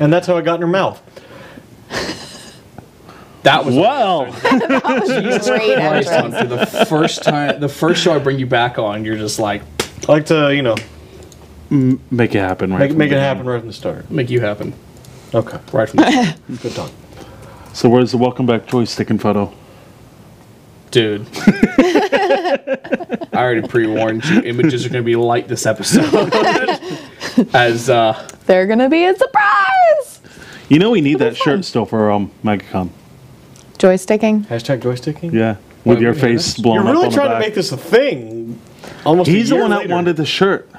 And that's how it got in her mouth. That was Great entrance. the first show I bring you back on, you're just like, I like to, you know, Make it happen, right? make it happen right from the start. make you happen Okay. right from the start. Good talk. So where's the welcome back joystick and photo? Dude. I already pre-warned you. Images are going to be light this episode. As, They're gonna be a surprise. You know we need that shirt still for MegaCon. Joysticking. Hashtag joysticking? Yeah, with Wait, your wait, face what? blown You're up really on the trying to back. make this a thing. Almost He's a the year one that later. wanted the shirt.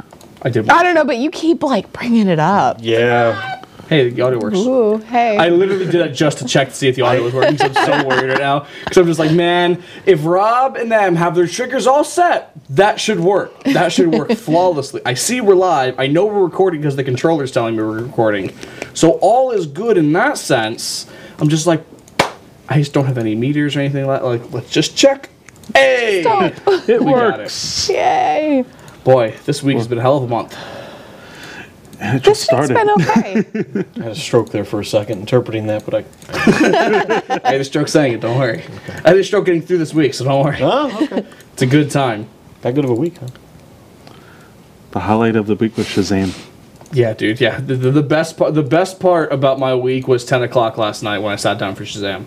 I did. I don't know, but you keep like bringing it up. Yeah. Hey, the audio works. Ooh, hey. I literally did that just to check to see if the audio was working, because I'm so worried right now. Because I'm just like, man, if Rob and them have their triggers all set, that should work. That should work flawlessly. I see we're live. I know we're recording because the controller's telling me we're recording. So all is good in that sense. I'm just like, I just don't have any meters or anything like let's just check. Hey! It We got works. Yay. Boy, this week has been a hell of a month. And it just This week's started. been okay. I had a stroke there for a second interpreting that, but I... I had a stroke saying it, don't worry. I had a stroke getting through this week, so don't worry. Oh, okay. It's a good time. That good of a week, huh? The highlight of the week was Shazam. Yeah, dude, yeah. The best part about my week was 10 o'clock last night when I sat down for Shazam.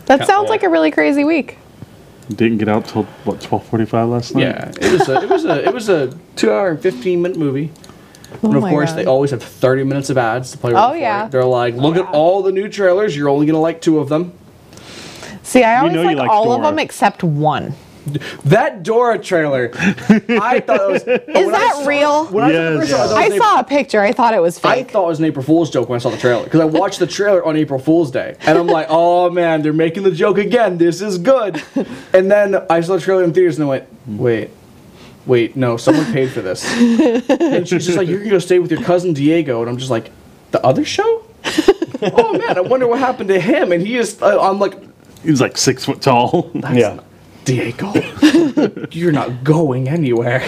That sounds like a really crazy week. Didn't get out till what 12:45 last night. Yeah, it was a 2-hour and 15-minute movie. And Oh of my course, God. they always have 30 minutes of ads to play with. Oh, for yeah. it. They're like, look at all the new trailers. You're only gonna like 2 of them. See, I always know you like like all of Dora. them except one. That Dora trailer, I thought it was. Is that real? When I saw the Yes. first one, I thought it I was saw a picture. I thought it was I fake. thought it was an April Fool's joke when I saw the trailer, because I watched the trailer on April Fool's Day, and I'm like, oh man, they're making the joke again. This is good. And then I saw the trailer in theaters, and I went, wait, no, someone paid for this. And she's just like, you're gonna go stay with your cousin Diego, and I'm just like, the other show? Oh man, I wonder what happened to him. And he is, I'm like, He was like 6 foot tall. Yeah. Diego, you're not going anywhere.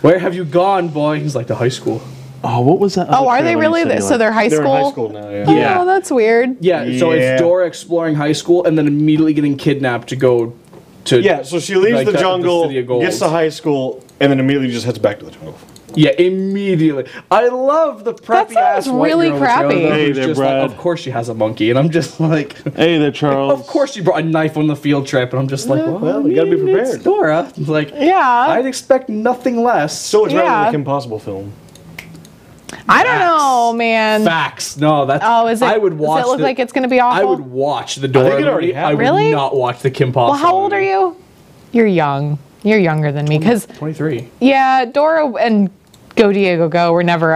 Where have you gone, boy? He's like, to high school. Oh, what was that? Oh, other are they trailer you really? said you So liked? they're high They're school? in high school now, yeah. Yeah. Oh, that's weird. Yeah, so Yeah. it's Dora exploring high school and then immediately getting kidnapped to go to... Yeah, so she leaves like, the the jungle, City of Gold. gets to high school, and then immediately just heads back to the jungle. Yeah, immediately. I love the preppy ass sounds white really girl in the trailer, crappy. though, Hey who's there, just Brad. like, of course she has a monkey, and I'm just like... Hey there, Charles. Of course she brought a knife on the field trip, and I'm just like, Well, you gotta be It's prepared. Dora. Like, Yeah. I'd expect nothing less. So it's better than Yeah. the Kim Possible film. I don't know, man. Facts. No, that's... Oh, is it? I would watch Does it look the- like it's going to be awful? I would watch the Dora think it already movie. I would Really? not watch the Kim Possible Well, how old are movie. you? You're young. You're younger than me. Because, 23. yeah, Dora and Go Diego Go were never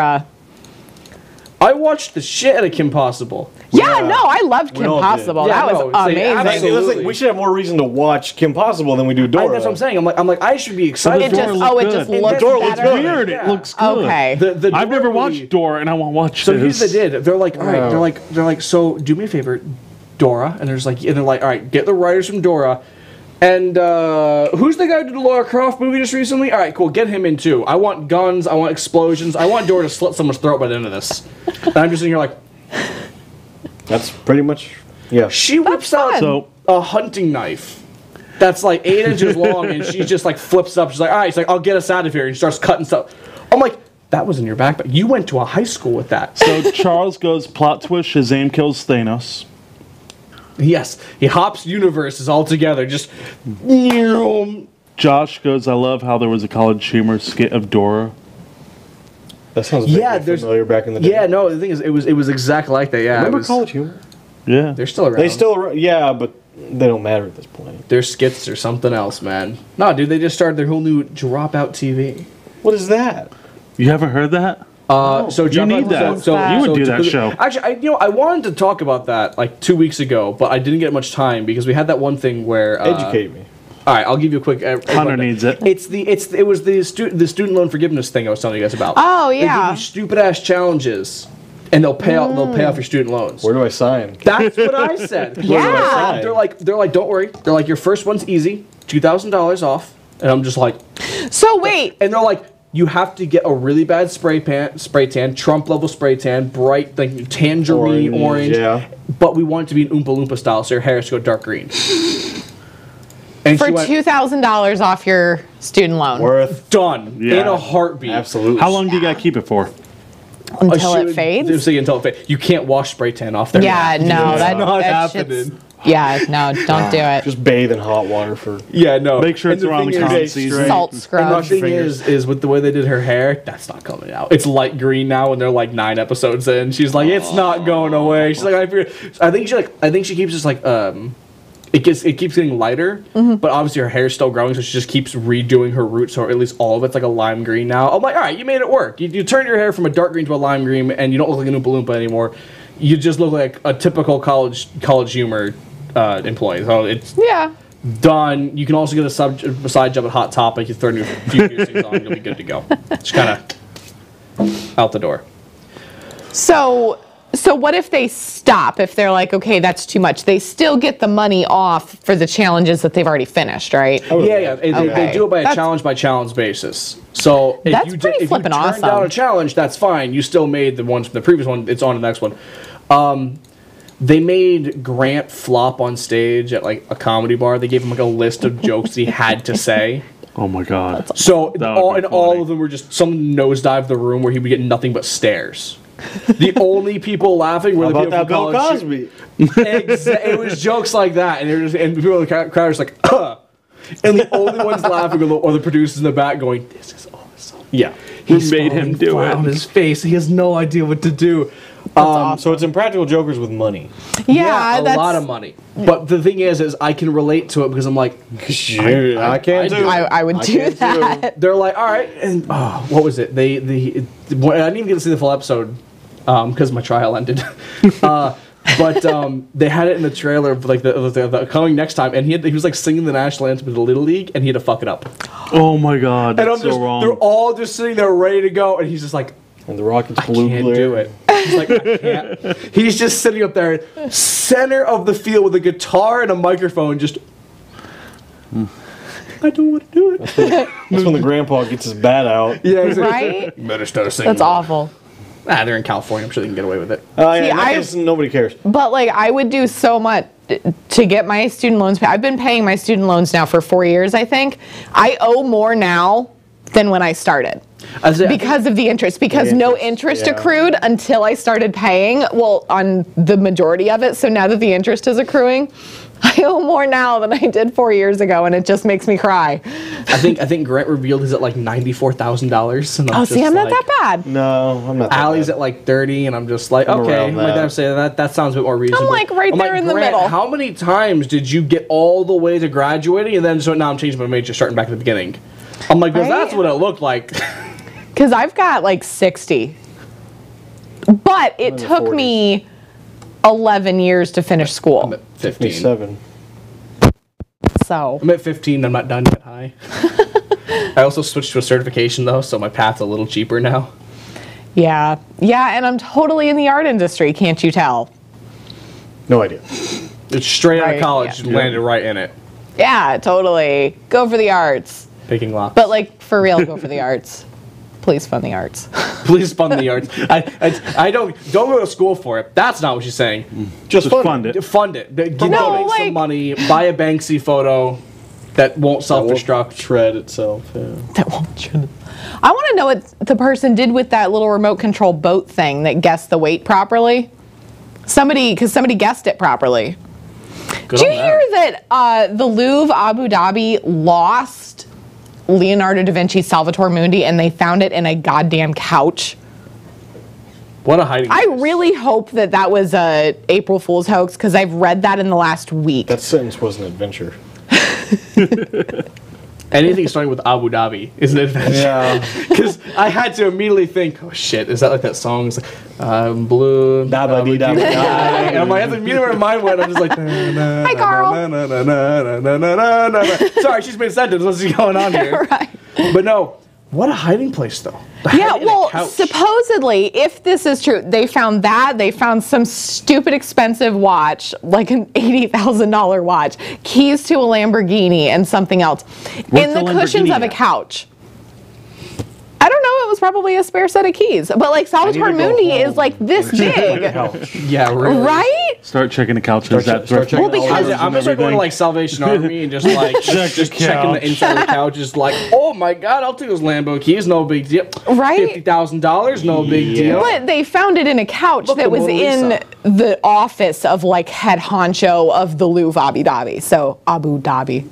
I watched the shit out of Kim Possible. Yeah, no, I loved Kim all did. Possible. Yeah, that no, was say amazing. absolutely. We should have more reason to watch Kim Possible than we do Dora. That's what I'm saying. I'm like, I should be excited. It just, Dora oh, looked it just good. looks Dora looks better. good. Weird. Yeah. It looks good. Okay. The I've Dora never movie- watched Dora, and I want to watch So this. here's what they did. They're like, all right. They're like, so do me a favor, Dora. And they're like, all right, get the writers from Dora. And who's the guy who did the Lara Croft movie just recently? All right, cool. Get him in too. I want guns. I want explosions. I want Dora to slit someone's throat by the end of this. And I'm just sitting here like, That's pretty much, yeah. she whips out So a hunting knife that's like 8 inches long, and she just like flips up. She's like, all right, she's like, I'll get us out of here. And she starts cutting stuff. I'm like, that was in your backpack. You went to a high school with that. So Charles goes plot twist. Shazam kills Thanos. Yes, he hops universes all together. Just Josh goes, I love how there was a college humor skit of Dora. That sounds Yeah, vaguely there's- familiar back in the day. yeah. No, the thing is, it was exactly like that. Yeah, Remember it was, College Humor? Yeah. They're still around. They still, yeah, but they don't matter at this point. Their skits or something else, man. No, dude, they just started their whole new Dropout TV. What is that? You haven't heard that? So You need that. You would do that show. Actually, I wanted to talk about that like 2 weeks ago, but I didn't get much time because we had that one thing where Educate me. All right, I'll give you a quick. Hunter needs it. It was the student loan forgiveness thing I was telling you guys about. Oh, They give yeah. you stupid ass challenges, and they'll pay off your student loans. Where do I sign? That's what I said. Yeah. They're like, don't worry. They're like, your first one's easy, $2,000 off, and I'm just like, So wait, and they're like, you have to get a really bad spray tan, Trump level spray tan, bright like tangerine orange. Yeah. But we want it to be an Oompa Loompa style, so your hair has to go dark green. And For she went, $2,000 off your student loan. Worth. done Yeah. in a heartbeat. Absolutely. How long do you got to keep it for? Until it fades? Until it fades. You can't wash spray tan off there. Yeah, no, That's not that happening. shit's- Yeah, no, don't do it. Just bathe in hot water for. Yeah, no. Make sure it's And around the thing is- common season. Salt And the scrub. thing is with the way they did her hair, that's not coming out. It's light green now, and they're like 9 episodes in. She's like, it's not going away. She's like, I think she keeps just like it keeps getting lighter, but obviously her hair's still growing, so she just keeps redoing her roots, so at least all of it's like a lime green now. I'm like, all right, you made it work. You turned your hair from a dark green to a lime green, and you don't look like an Oompa Loompa anymore. You just look like a typical college humor employee. So it's Yeah. done. You can also get a side job at Hot Topic. You throw a few piercings on, you'll be good to go. Just kind of out the door. So what if they stop? If they're like, okay, that's too much. They still get the money off for the challenges that they've already finished, right? Yeah. They do it by a That's- by challenge basis. So if That's you pretty if you flippin' turn awesome. down a challenge, that's fine. You still made the ones from the previous one. It's on the next one. They made Grant flop on stage at like a comedy bar. They gave him like a list of jokes he had to say. Oh my god. So That would be all funny. of them were just some nosedive the room where he would get nothing but stares. The only people laughing were How the about people that Bill from college. Cosby? It was jokes like that, and and people in the crowd are just like, ugh. And the only ones laughing are the producers in the back going, "This is awesome." Yeah. He's made him falling do flat it? on his face. He has no idea what to do. So it's Impractical Jokers with money. Yeah, a that's lot of money. But the thing is I can relate to it because I'm like, Sure, I can't do. I would do can't that. they're like, all right, and what was it? I didn't even get to see the full episode because my trial ended. But they had it in the trailer of like the coming next time, and he was like singing the national anthem of the Little League, and he had to fuck it up. Oh my god. And I'm That's so just, wrong. they're all just sitting there ready to go, and he's just like, And the Rockets I blue can't glare. do it. He's like, I can't. He's just sitting up there, center of the field with a guitar and a microphone, just. I don't want to do it. That's when the grandpa gets his bat out. Yeah, exactly. Right? You better start singing. That's awful. They're in California. I'm sure they can get away with it. Yeah, See, in that case, nobody cares. But like, I would do so much to get my student loans paid. I've been paying my student loans now for 4 years, I think. I owe more now than when I started. Because of the interest, because no interest yeah. accrued until I started paying, well, on the majority of it. So now that the interest is accruing, I owe more now than I did 4 years ago, and it just makes me cry. I think Grant revealed he's at like $94,000. Oh, see, I'm not that bad. No, I'm not that Allie's bad. at like 30, and I'm just like, I'm okay, around like that. I'm saying that sounds a bit more reasonable. like right there in the Grant, middle. How many times did you get all the way to graduating, and then so now I'm changing my major, starting back at the beginning? I'm like, because Right? that's what it looked like. Because I've got like 60. But it in the took 40s. me 11 years to finish I'm school. at 15. 57. So, I'm at 15. I'm not done yet high. I also switched to a certification though, so my path's a little cheaper now. yeah. Yeah, and I'm totally in the art industry, can't you tell? No idea. It's straight out of Right, college, yeah. landed right in it, Yeah, totally. Go for the arts. picking locks. But like, for real, go for the arts. Please fund the arts. Please fund the arts. I don't go to school for it. That's not what she's saying. Just fund it. Fund it. Give No, some like- money. Buy a Banksy photo that won't self-destruct. Shred itself. Yeah. That won't true. I want to know what the person did with that little remote control boat thing that guessed the weight properly. Somebody guessed it properly. Good Did you on them. hear that the Louvre Abu Dhabi lost Leonardo da Vinci's Salvator Mundi and they found it in a goddamn couch? What a hiding I place. really hope that was a April Fool's hoax because I've read that in the last week. That sentence was an adventure. Anything starting with Abu Dhabi is an adventure. Yeah. Because I had to immediately think, oh shit, is that like that song? It's like, I'm blue. Da-ba-dee-da-ba-da. And I'm like, immediately where my mind went, I'm just like, hi Carl. Sorry, she's made a sentence. What's going on here? Right. But no, what a hiding place though. Yeah, In a well, couch. supposedly, if this is true, they found that. They found some stupid expensive watch, like an $80,000 watch, keys to a Lamborghini, and something else in What's the the cushions Lamborghini of a at? couch. I probably a spare set of keys. But like Salvatore Mundi is like this big. Yeah, really. Right? Start checking the couches. Start checking Well, because- I'm gonna start going to like Salvation Army and just like just checking the inside of the couch. Just like, oh my god, I'll take those Lambo keys, no big deal. Right? $50,000, no big deal. But they found it in a couch Look, that the was Mona in Lisa. the office of like head honcho of the Louvre Abu Dhabi. So Abu Dhabi.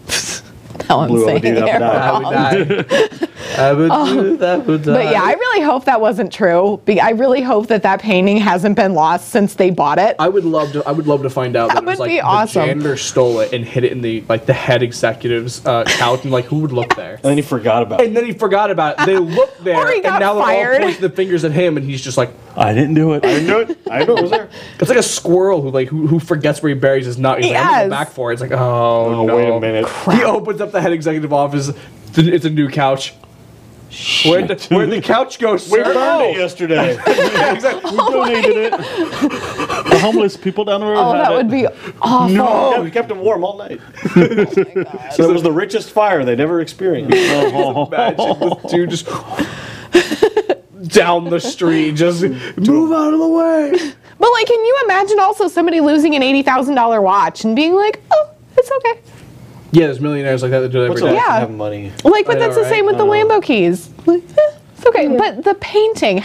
Now I'm Blue saying Abu it Dhabi. wrong. But yeah, I really hope that wasn't true. I really hope that painting hasn't been lost since they bought it. I would love to find out that it was would like be the awesome. janitor stole it and hid it in the like the head executive's couch, and like who would look there? And then he forgot about it. And then he forgot about it. They looked there, Or he got and now they're fired. all pointing the fingers at him, and he's just like, I didn't do it. I didn't know it. I didn't know it was there. it's like a squirrel who forgets where he buries his nut. He's like, I'm gonna Yes. go back for it. It's like, oh, no. Wait a minute. He opens up the head executive office. It's a new couch. Where'd the couch go, sir? We burned it yesterday. Yeah, exactly. We donated it. The homeless people down the road Oh, had that it. would be awful. Yeah, we kept them warm all night. So it was the richest fire they'd ever experienced. Imagine this dude just down the street, just move out of the way. But like, can you imagine also somebody losing an $80,000 watch and being like, oh, it's okay. Yeah, there's millionaires like that do that What's every up? day. Yeah. Have money. Like, but I know, that's the same right? with the Lambo keys. Like, it's okay. But the painting,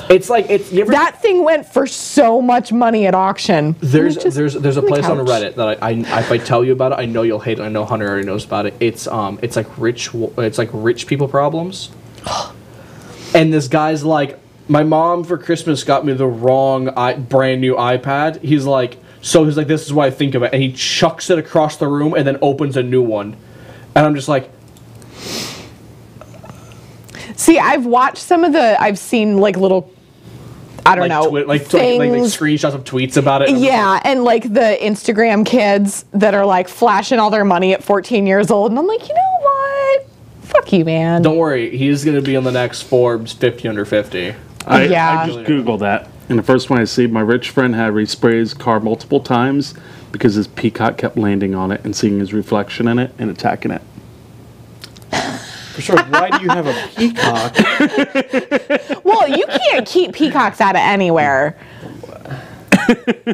It's like you ever, that thing went for so much money at auction. there's It's just there's a the place on couch. Reddit that I if I tell you about it, I know you'll hate it. I know Hunter already knows about it. It's like rich people problems. And this guy's like, my mom for Christmas got me the wrong brand new iPad. He's like, this is what I think of it, and he chucks it across the room and then opens a new one, and I'm just like, See, I've seen like little, I don't know, like things. screenshots of tweets about it. And I'm Yeah, and like the Instagram kids that are like flashing all their money at 14 years old, and I'm like, you know what? Fuck you, man. Don't worry, he's gonna be on the next Forbes 50 under 50. I Yeah. just Googled that. And the first one I see, my rich friend had resprayed his car multiple times because his peacock kept landing on it and seeing his reflection in it and attacking it. For sure. Why do you have a peacock? Well, you can't keep peacocks out of anywhere.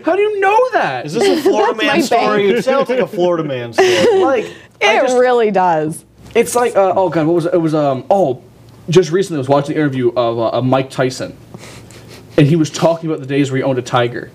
How do you know that? Is this a Florida That's my man story? bank. It sounds like a Florida man story. Like, It really does. it's like, oh god, what was it? It was just recently I was watching the interview of Mike Tyson, and he was talking about the days where he owned a tiger,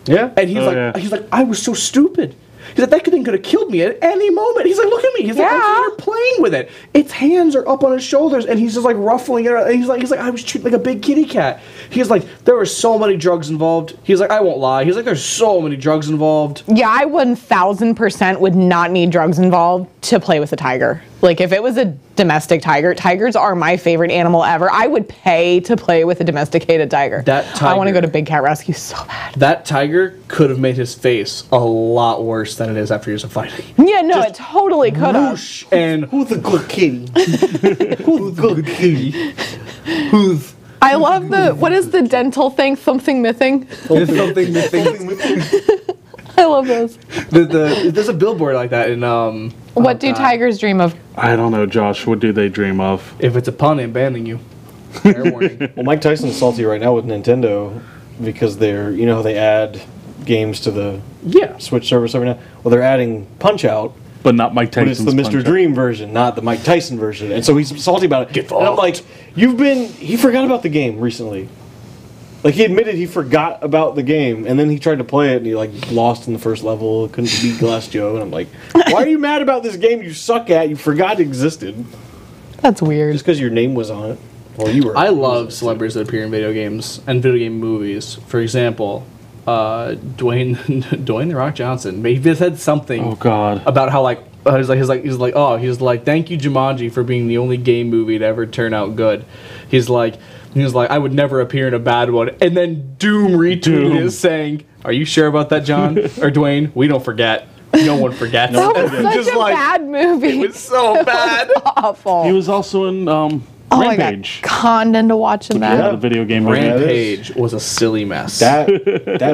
Yeah. and he's like, I was so stupid. He's like, that thing could have killed me at any moment. He's like, look at me. He's like, Yeah. I'm here playing with it. Its hands are up on his shoulders, and he's just like ruffling it. And he's like, I was treated like a big kitty cat. He's like, there were so many drugs involved. He's like, I won't lie. He's like, there's so many drugs involved. Yeah, I 1000% would not need drugs involved to play with a tiger. Like, if it was a domestic tiger, tigers are my favorite animal ever. I would pay to play with a domesticated tiger. I want to go to Big Cat Rescue so bad. That tiger could have made his face a lot worse than it is after years of fighting. Yeah, no, it totally could have. Whoosh, and Who's the good kitty? Who's the good kitty? Who's I love what is the dental thing? Something missing? something I love those. there's a billboard like that in What do tigers dream of? I don't know, Josh. What do they dream of? if it's a pun, I'm banning you. Fair warning. Well, Mike Tyson's salty right now with Nintendo because they're, how they add games to the Yeah. Switch service every now. Well, they're adding Punch-Out, But not Mike but it's Tyson's the Mr. Punch-Out. Dream version, not the Mike Tyson version. And so he's salty about it. Get and I'm fucked. like, he forgot about the game recently. Like, he admitted he forgot about the game, and then he tried to play it, and he, lost in the first level, couldn't beat Glass Joe, and I'm like, why are you mad about this game you suck at? You forgot it existed. That's weird. Just because your name was on it. Well, you were. I love celebrities that appear in video games and video game movies. For example, Dwayne The Rock Johnson. He just said something Oh, God. about how he's like thank you Jumanji for being the only game movie to ever turn out good. He was like, I would never appear in a bad one. And then Doom retweeted it saying, are you sure about that, John? Or Dwayne? We don't forget. No one forgets. That was And such just a bad movie. It was so bad. Awful. He was also in Oh my God, Rampage. conned into watching Yeah, that. the video game movie. Rampage was a silly mess. That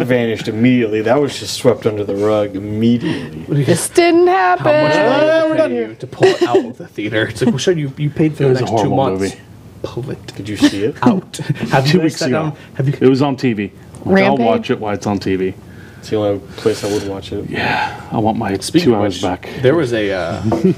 vanished immediately. That was just swept under the rug immediately. This didn't How much happen. money we're did done they pay here. you to pull it out of the theater? It's like, well, sure, you paid for It the was a next 2 horrible months. movie. split Did you see it? out. Have 2 you weeks sat ago. down? Have you? It was on TV. Like, I'll Rampage? watch it while it's on TV. It's the only place I would watch it. Yeah, I want my Speaking 2 of hours which, back. there was a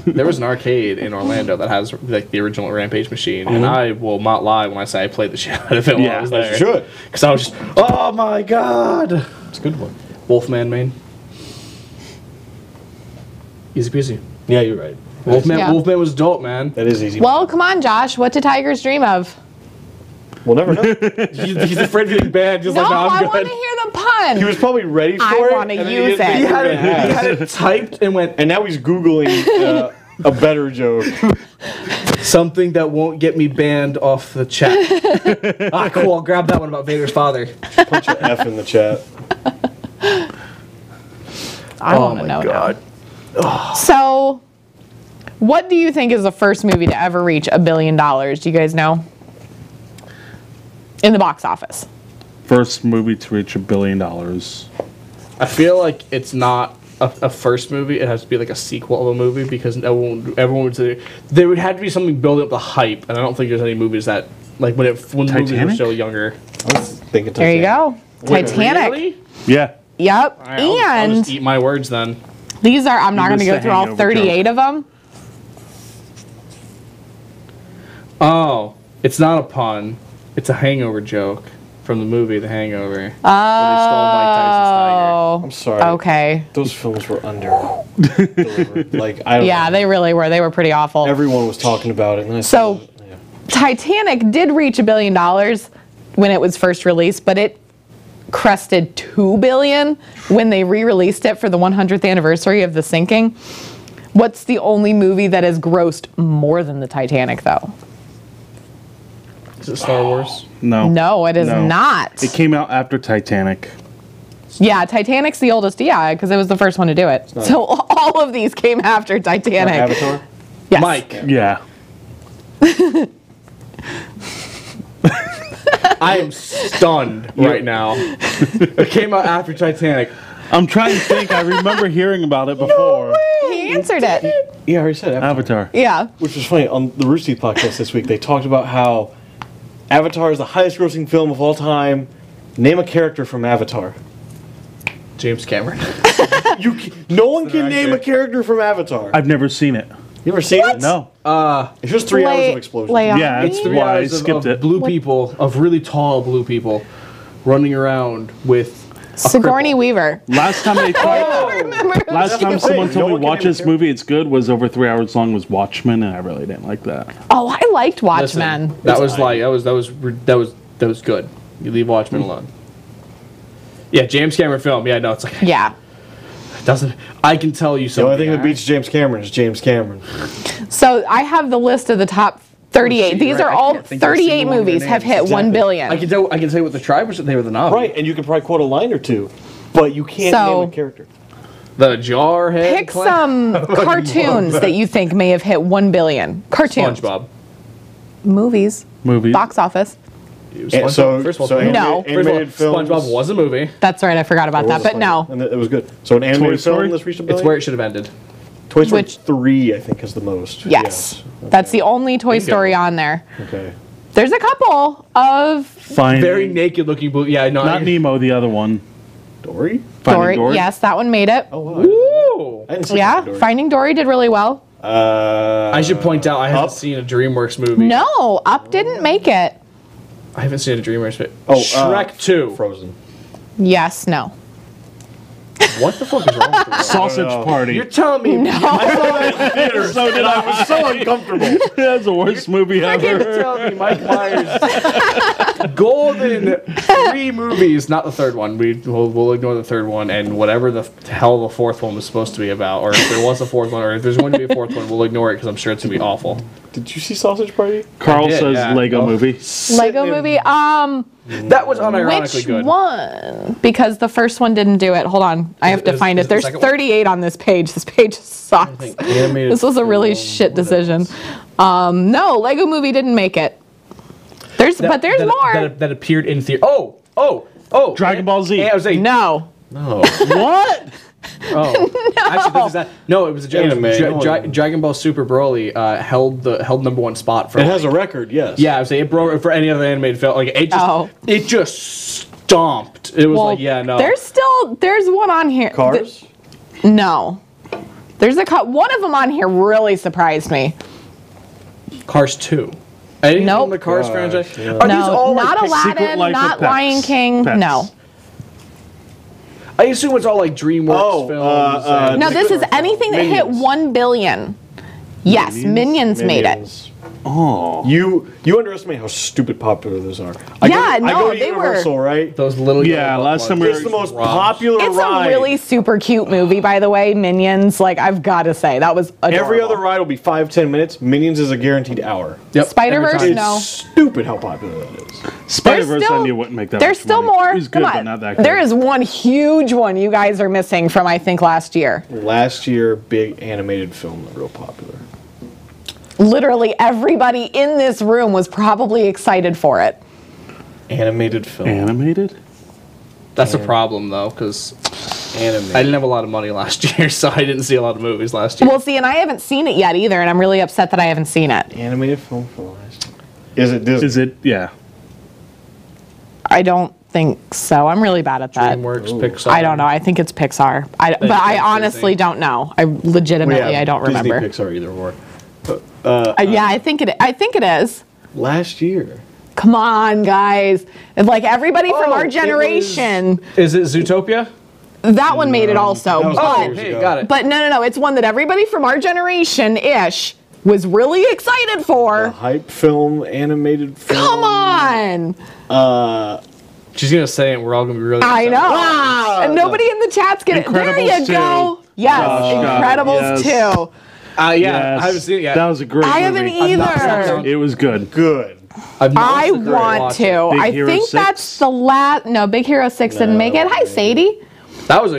there was an arcade in Orlando that has like the original Rampage machine, and I will not lie when I say I played the shit out of it while I was as there. you should. Because I was just, oh my god! It's a good one. Wolfman main. Easy peasy. Yeah, you're right. Wolfman, Yeah. Wolfman was dope, man. That is easy. Well, come on, Josh. What do tigers dream of? We'll never know. He's afraid of getting banned. Just No, like, no, I'm I good. want to hear the pun. He was probably ready for I it. wanna and then use didn't it. He think had you were it, gonna he ask. had it typed and went, And now he's Googling a better joke. something that won't get me banned off the chat. Cool. I'll grab that one about Vader's father. Punch an F in the chat. I want to know now. So, what do you think is the first movie to ever reach $1 billion? Do you guys know? In the box office. First movie to reach $1 billion. I feel like it's not a first movie. It has to be like a sequel of a movie because everyone would say there would have to be something building up the hype, and I don't think there's any movies that like when movies were Titanic? still younger. I was thinking There you go. Titanic. Really? Yeah. Yep. All right, I'll just eat my words then. These are, I'm not going to missed go the through all hangover 38 of them. Oh, it's not a pun. It's a hangover joke from the movie The Hangover. Where they stole Mike Tyson's tiger. I'm sorry. Okay. Those films were under-delivered. Like, I don't Yeah, know. they really were. They were pretty awful. Everyone was talking about it. And then I So- saw it, yeah. Titanic did reach $1 billion when it was first released, but it crested $2 billion when they re-released it for the 100th anniversary of the sinking. What's the only movie that has grossed more than the Titanic, though? Is it Star Wars? No. No, it is not. It came out after Titanic. Yeah, Titanic's the oldest. Yeah, because it was the first one to do it. So all of these came after Titanic. Avatar? Yes. Mike. Yeah. I am stunned right now. It came out after Titanic. I'm trying to think. I remember hearing about it before. He answered it. Yeah, I already said Avatar. Avatar. Yeah. Which was funny. On the Rooster Teeth podcast this week, they talked about how Avatar is the highest grossing film of all time. Name a character from Avatar. James Cameron. No one can name a character from Avatar. I've never seen it. You ever seen it? No. It's just 3 hours of explosions. Yeah, It's that's 3 why I hours skipped of it. blue people, of really tall blue people, running around with Sigourney Weaver. Last time they tried. Last time someone No told me one can watch name a this movie, it's good. Was over 3 hours long. Was Watchmen, and I really didn't like that. Oh, I liked Listen, Watchmen. that was good. You leave Watchmen alone. Yeah, James Cameron film. Yeah, no, it's like Yeah. doesn't. I can tell you The something. only thing that beats James Cameron is James Cameron. So I have the list of the top 38. shit, These you're are right. I all can't think of a 38 single one of their movies have names. hit 1 billion. I can tell you what the tribe was. They were the novel. Right, and you can probably quote a line or two, but you can't So- name a character. The Jarhead. Pick some cartoons that you think may have hit 1 billion. Cartoons. SpongeBob. Movies. Movies. Box office. And so, first of all, so SpongeBob- No. animated films. SpongeBob was a movie. That's right, I forgot about that, but no. And it was good. So an animated Story? film that's reached a billion? It's where it should have ended. Toy Story Which- 3, I think, is the most. Yes. That's the only Toy Story on there. Okay. There's a couple of Finding, Very naked looking blue. Yeah, no. Not Nemo, the other one. Dory? Finding Dory. Dory. Yes, that one made it. Oh, wow. Ooh. I didn't see Yeah, Dory. Finding Dory did really well. I should point out I haven't Up? seen a DreamWorks movie. No, Up didn't make it. I haven't seen a DreamWorks movie. Oh, Shrek 2. Frozen. Yes, no. What the fuck is wrong with you? Sausage Party. You're telling me So did I. was so uncomfortable. That's the worst movie you're ever. telling me Mike Myers golden 3 movies, not the third one. We'll ignore the third one and whatever the hell the fourth one was supposed to be about, or if there was a fourth one, or if there's going to be a fourth one, we'll ignore it because I'm sure it's gonna be awful. Did you see Sausage Party? Carl did, says yeah. Lego Oh. movie. Lego movie. That was unironically Which good. one? Because the first one didn't do it. Hold on, I have to Is- find is it. the There's second one? 38 on this page. This page sucks. Animated This was a really film, shit what decision. else? No, Lego movie didn't make it. But there's more. That appeared in theater. Oh! Dragon Ball Z. I was saying, No. No. What? Oh, actually, this is that. No, it was a Anime. Dragon Ball Super Broly held #1 spot for. It has a record, yes. Yeah, I would say it broke for any other animated film. Like it just stomped. It was like, yeah, no. There's one on here. Cars? No. There's one of them on here really surprised me. Cars 2. Anything Nope. from the Cars franchise? Yeah. Are these all not like Aladdin, not Lion King. Pets. No. I assume it's all like DreamWorks films. No, this is anything that hit 1 billion. Yes, Minions made it. Oh. You underestimate how stupid popular those are. I go to they Universal, right? Those little Last time we It's the most popular It's ride. a really super cute movie, by the way. Minions, like I've got to say, that was adorable. Every other ride will be 5-10 minutes. Minions is a guaranteed hour. Yep. Spider-Verse, It's no. stupid how popular that is. Spider-Verse, There's I still- knew wouldn't make that There's much still money. more. It was good, Come but on. not that good. There is one huge one you guys are missing from, I think, last year. Last year, big animated film that real popular. Literally everybody in this room was probably excited for it. Animated film. Animated? That's a problem though, because Animated. I didn't have a lot of money last year, so I didn't see a lot of movies last year. Well, see, and I haven't seen it yet either, and I'm really upset that I haven't seen it. Animated film for last year. Is it Disney? Is it? Yeah. I don't think so. I'm really bad at that. DreamWorks, Pixar. I don't know. I think it's Pixar. But I honestly don't know. I legitimately I don't remember. Disney, Pixar, either or. Yeah, I think it is. Last year. Come on, guys. And like everybody from our it generation, Is it Zootopia? that one made it also. that was Oh, years hey, ago. got it. But no. It's one that everybody from our generation-ish was really excited for. Hype film, animated film. Come on. She's gonna say it. We're all gonna be really. I upset. know. And nobody in the chat's getting it. There you Incredibles go. 2. Yes, Gosh, Incredibles yes. 2. Yeah, Yes. I haven't seen it yet. That was a great I haven't movie. either. It was good. Good. I've not I watched it, want watch to. Big I Hero think 6? that's the last. No, Big Hero 6 didn't make it. Hi, Sadie. it. That was a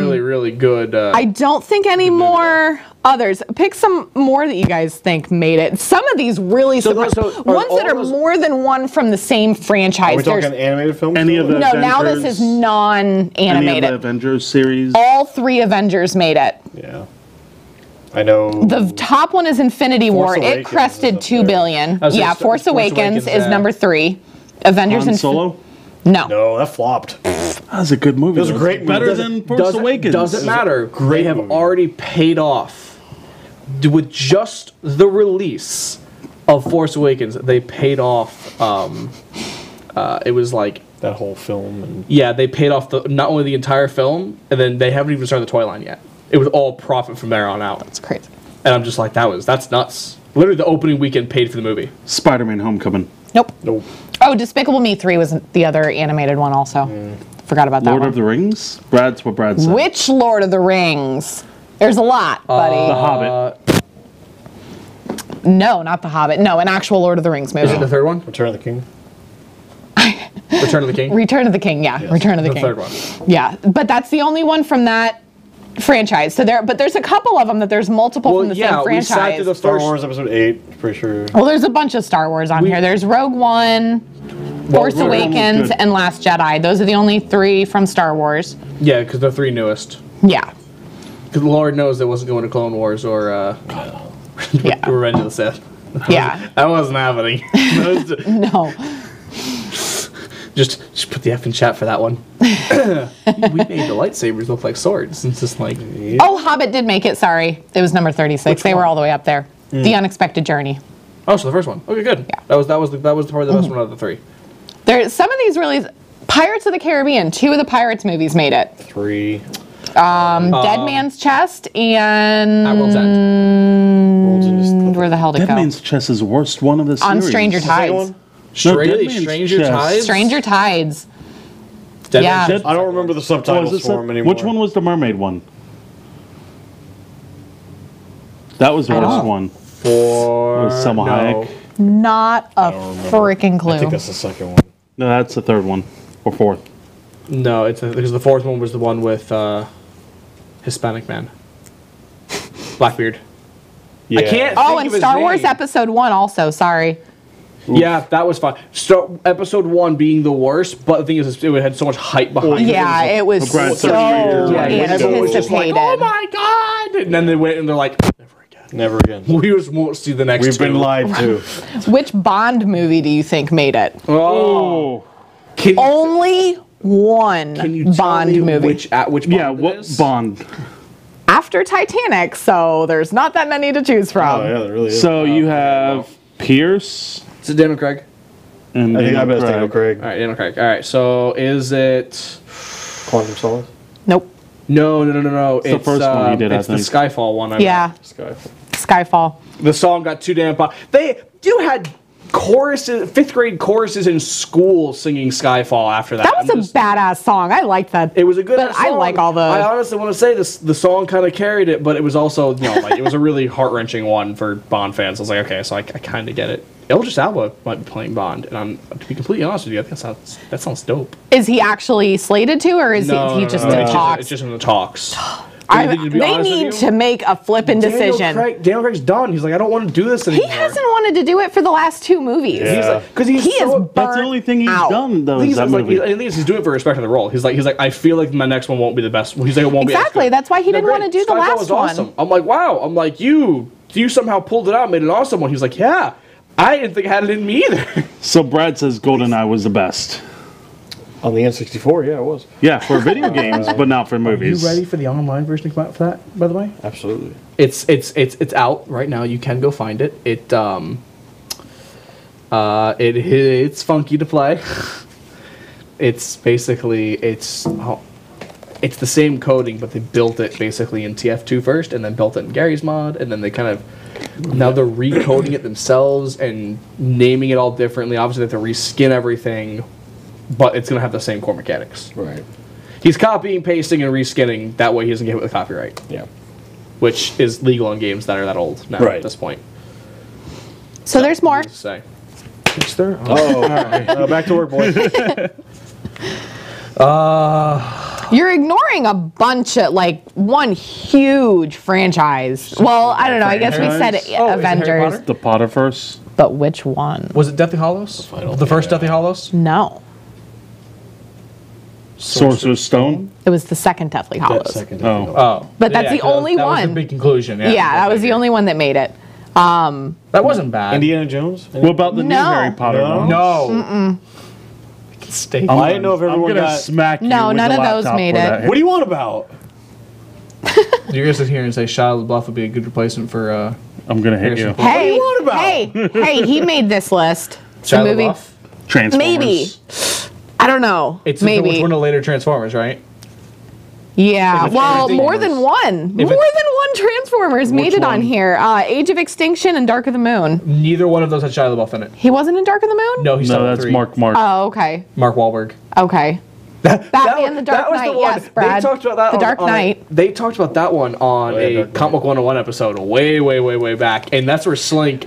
really, really good. I don't think any more others. Pick some more that you guys think made it. Some of these really surprised. so are Ones all that are those- more than one from the same franchise. Are we talking There's- animated film? Any of the no, now this Avengers? is Any of the non-animated. Avengers series? All 3 Avengers made it. Yeah. I know. The top one is Infinity War. Force It Awakens crested is up 2 there. billion. I was Yeah, gonna say, Force Awakens is yeah. number 3. Avengers Han Solo? No. No, that flopped. That was a good movie. It was a though. great movie. Better than Force Awakens. Doesn't matter. great They have movie. already paid off with just the release of Force Awakens. They paid off. It was like That whole film. And they paid off not only the entire film, and then they haven't even started the toy line yet. It was all profit from there on out. It's crazy. And I'm just like, that's nuts. Literally, the opening weekend paid for the movie. Spider-Man Homecoming. Nope. nope. Oh, Despicable Me 3 was the other animated one also. Forgot about that Lord one. of the Rings? Brad's what Brad said. Which Lord of the Rings? There's a lot, buddy. The Hobbit. No, not The Hobbit. No, an actual Lord of the Rings movie. Is it the third one? Return of the King. Return of the King? Return of the King, yeah. Return of the The King. third one. Yeah, but that's the only one from that franchise. So there's a couple of them that there's multiple from the same we sat franchise. through the Star first. Wars Episode 8, pretty sure. Well, there's a bunch of Star Wars on here. There's Rogue One, Force Rogue One was Awakens, good. and Last Jedi. Those are the only 3 from Star Wars. Yeah, because the 3 newest. Yeah. Because Lord knows it wasn't going to Clone Wars or Yeah. Revenge of the Sith. Yeah. That wasn't happening. No. just put the F in chat for that one. We made the lightsabers look like swords. It's just like, Oh, Hobbit did make it. Sorry. It was number 36. They were all the way up there. The Unexpected Journey. oh, so the first one. Okay, good. Yeah. That was probably the best one out of the 3. There's some of these really. Pirates of the Caribbean. 2 of the Pirates movies made it. 3. Dead Man's Chest and. At World's End. World's End is the Where the hell did it Dead go? Man's Chest is the worst one of the series. On Stranger second Tides. one? Really? Dead Man's Stranger Chest. Tides? Stranger Tides. Dead Yeah. Man's Chest? I don't remember the Oh, is subtitles this for him anymore. Which one was the mermaid one? That was the worst one. For... Was Selma Hayek? Not a freaking I think clue. that's the second one. No, that's the third one. Or fourth. No, because the 4th one was the one with Hispanic man. Blackbeard. Yeah. I can't Oh, think and of his Star Wars name. Episode 1 also. Sorry. Yeah, that was fine. So episode 1 being the worst, but the thing is, it had so much hype behind it. Yeah, it was so Everyone was just like, anticipated. oh my god! And then they went and they're like, never again. Never again. We just won't see the next We've been lied to. Which Bond movie do you think made it? Oh. Only one Can you tell Bond me movie. which Bond Yeah, it what is? Bond? After Titanic, so there's not that many to choose from. Oh, yeah, there really is. So you have Pierce Is it Daniel Craig? and I think I bet it's Craig. Daniel Craig. All right, Daniel Craig. All right, so is it... Quantum Solace. Nope. No. It's the first one he did, I It's the think. Skyfall one. Yeah, Skyfall. Skyfall. The song got too damn pop. They had choruses, 5th grade choruses in school singing Skyfall after that. That was a badass song. I liked that. It was a good But song. I like all the. I honestly want to say this. The song kind of carried it, but it was also, like it was a really heart wrenching one for Bond fans. I was like, okay, so I kind of get it. Idris Elba might be playing Bond, and to be completely honest with you, I think that sounds dope. Is he actually slated to, or is he just in It's talks? just in the talks. They need to make a flippin' decision. Daniel Craig's done. He's like, I don't want to do this anymore. He hasn't wanted to do it for the last 2 movies. Yeah. He's like, because he's He so, is burnt That's the only thing he's out. done, though. I think Is that he's like, movie. I think he's doing it for respect of the role. He's like, I feel like my next one won't be the best. He's like, it won't be Exactly, as good. that's why he didn't great. wanna do the Skyfall last was one. Awesome. I'm like, wow. I'm like, you somehow pulled it out, and made an awesome one. He's like, yeah. I didn't think I had it in me either. So Brad says GoldenEye was the best. On the N64, yeah, it was. Yeah, for video games, but not for movies. Are you ready for the online version to come out for that, by the way? Absolutely. It's out right now. You can go find it. It's funky to play. It's basically it's the same coding, but they built it basically in TF2 first, and then built it in Gary's mod, and then they kind of now they're recoding it themselves and naming it all differently. Obviously, they have to reskin everything, but it's gonna have the same core mechanics. Right. He's copying, pasting, and reskinning. That way, he doesn't get hit with copyright, Yeah. which is legal in games that are that old now Right. at this point. So there's more. Just say. Is there? Oh, back to work, boys. You're ignoring a bunch of, one huge franchise. Well, I don't know. I guess we said Oh, is it Harry Avengers. Potter? The Potterverse. But which one? Was it Deathly Hallows? The first Deathly Hallows? No. Sorcerer's Stone. It was the second Deathly Hallows. Oh. Oh. But that's the 'cause only that was one. the big conclusion. Yeah, Yeah, that was the only one that made it. That wasn't bad. Indiana Jones? What about the new No. Harry Potter No. one? No. Stay. I didn't know if I'm everyone gonna got... smack you No, with none the of those laptop made for it. that. What do you want about? You're gonna sit here and say Shia LaBeouf would be a good replacement for I'm gonna hit you. Hey, you want about? hey, he made this list. The Shia movie. LaBeouf. Transformers. Maybe. I don't know. It's maybe. one of the later Transformers, right? Yeah, If it's well, more Transformers. than one. More If than it's- one Transformers made Which it on one? here. Age of Extinction and Dark of the Moon. Neither one of those had Shia LaBeouf in it. He wasn't in Dark of the Moon? No, he's No, not that's three. Mark. Oh, okay. Mark Wahlberg. Okay. Batman the Dark was the Knight, one. yes, Brad. They talked about that The on- Dark on a- Knight. They talked about that one on yeah, a Dark Knight. Comic Book 101 episode way back, and that's where Slink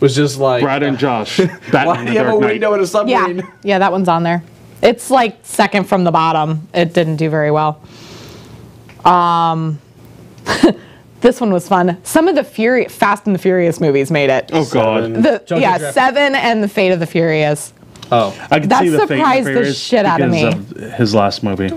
was just like, Brad and Josh. why Batman do the you have a Dark Knight. window in a Yeah, submarine? yeah, that one's on there. It's like second from the bottom. It didn't do very well. This one was fun. Some of the Fast and the Furious movies made it. Oh God. Tokyo Drift. 7 and the Fate of the Furious. Oh, I could That see the Fate and surprised the Furious shit out of because me. of his last movie.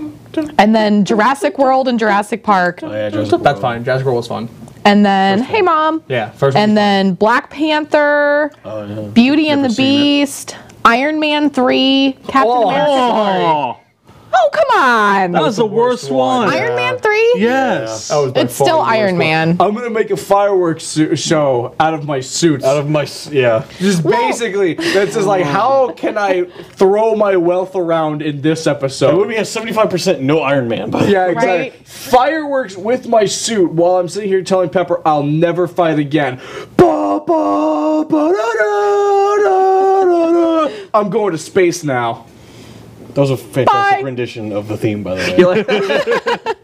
And then Jurassic World and Jurassic Park. Oh, yeah, Jurassic that's World. fine. Jurassic World was fun. And then, hey mom. Yeah, first. one And was then Black Panther, Oh, yeah. Beauty and the Never seen it. Beast, Iron Man 3, Captain America. Oh, Oh, come on. that was the worst one. Iron Man 3? Yes. That was by It's far still the worst Iron one. Man. I'm gonna make a fireworks show out of my suits. Out of my... Yeah. Just basically, that's just like, how can I throw my wealth around in this episode? It would be a 75% no Iron Man, but... Yeah, exactly. Right. Fireworks with my suit while I'm sitting here telling Pepper I'll never fight again. Ba, ba, ba, da, da, da, da, da. I'm going to space now. That was a fantastic Bye. rendition of the theme, by the way. You like that?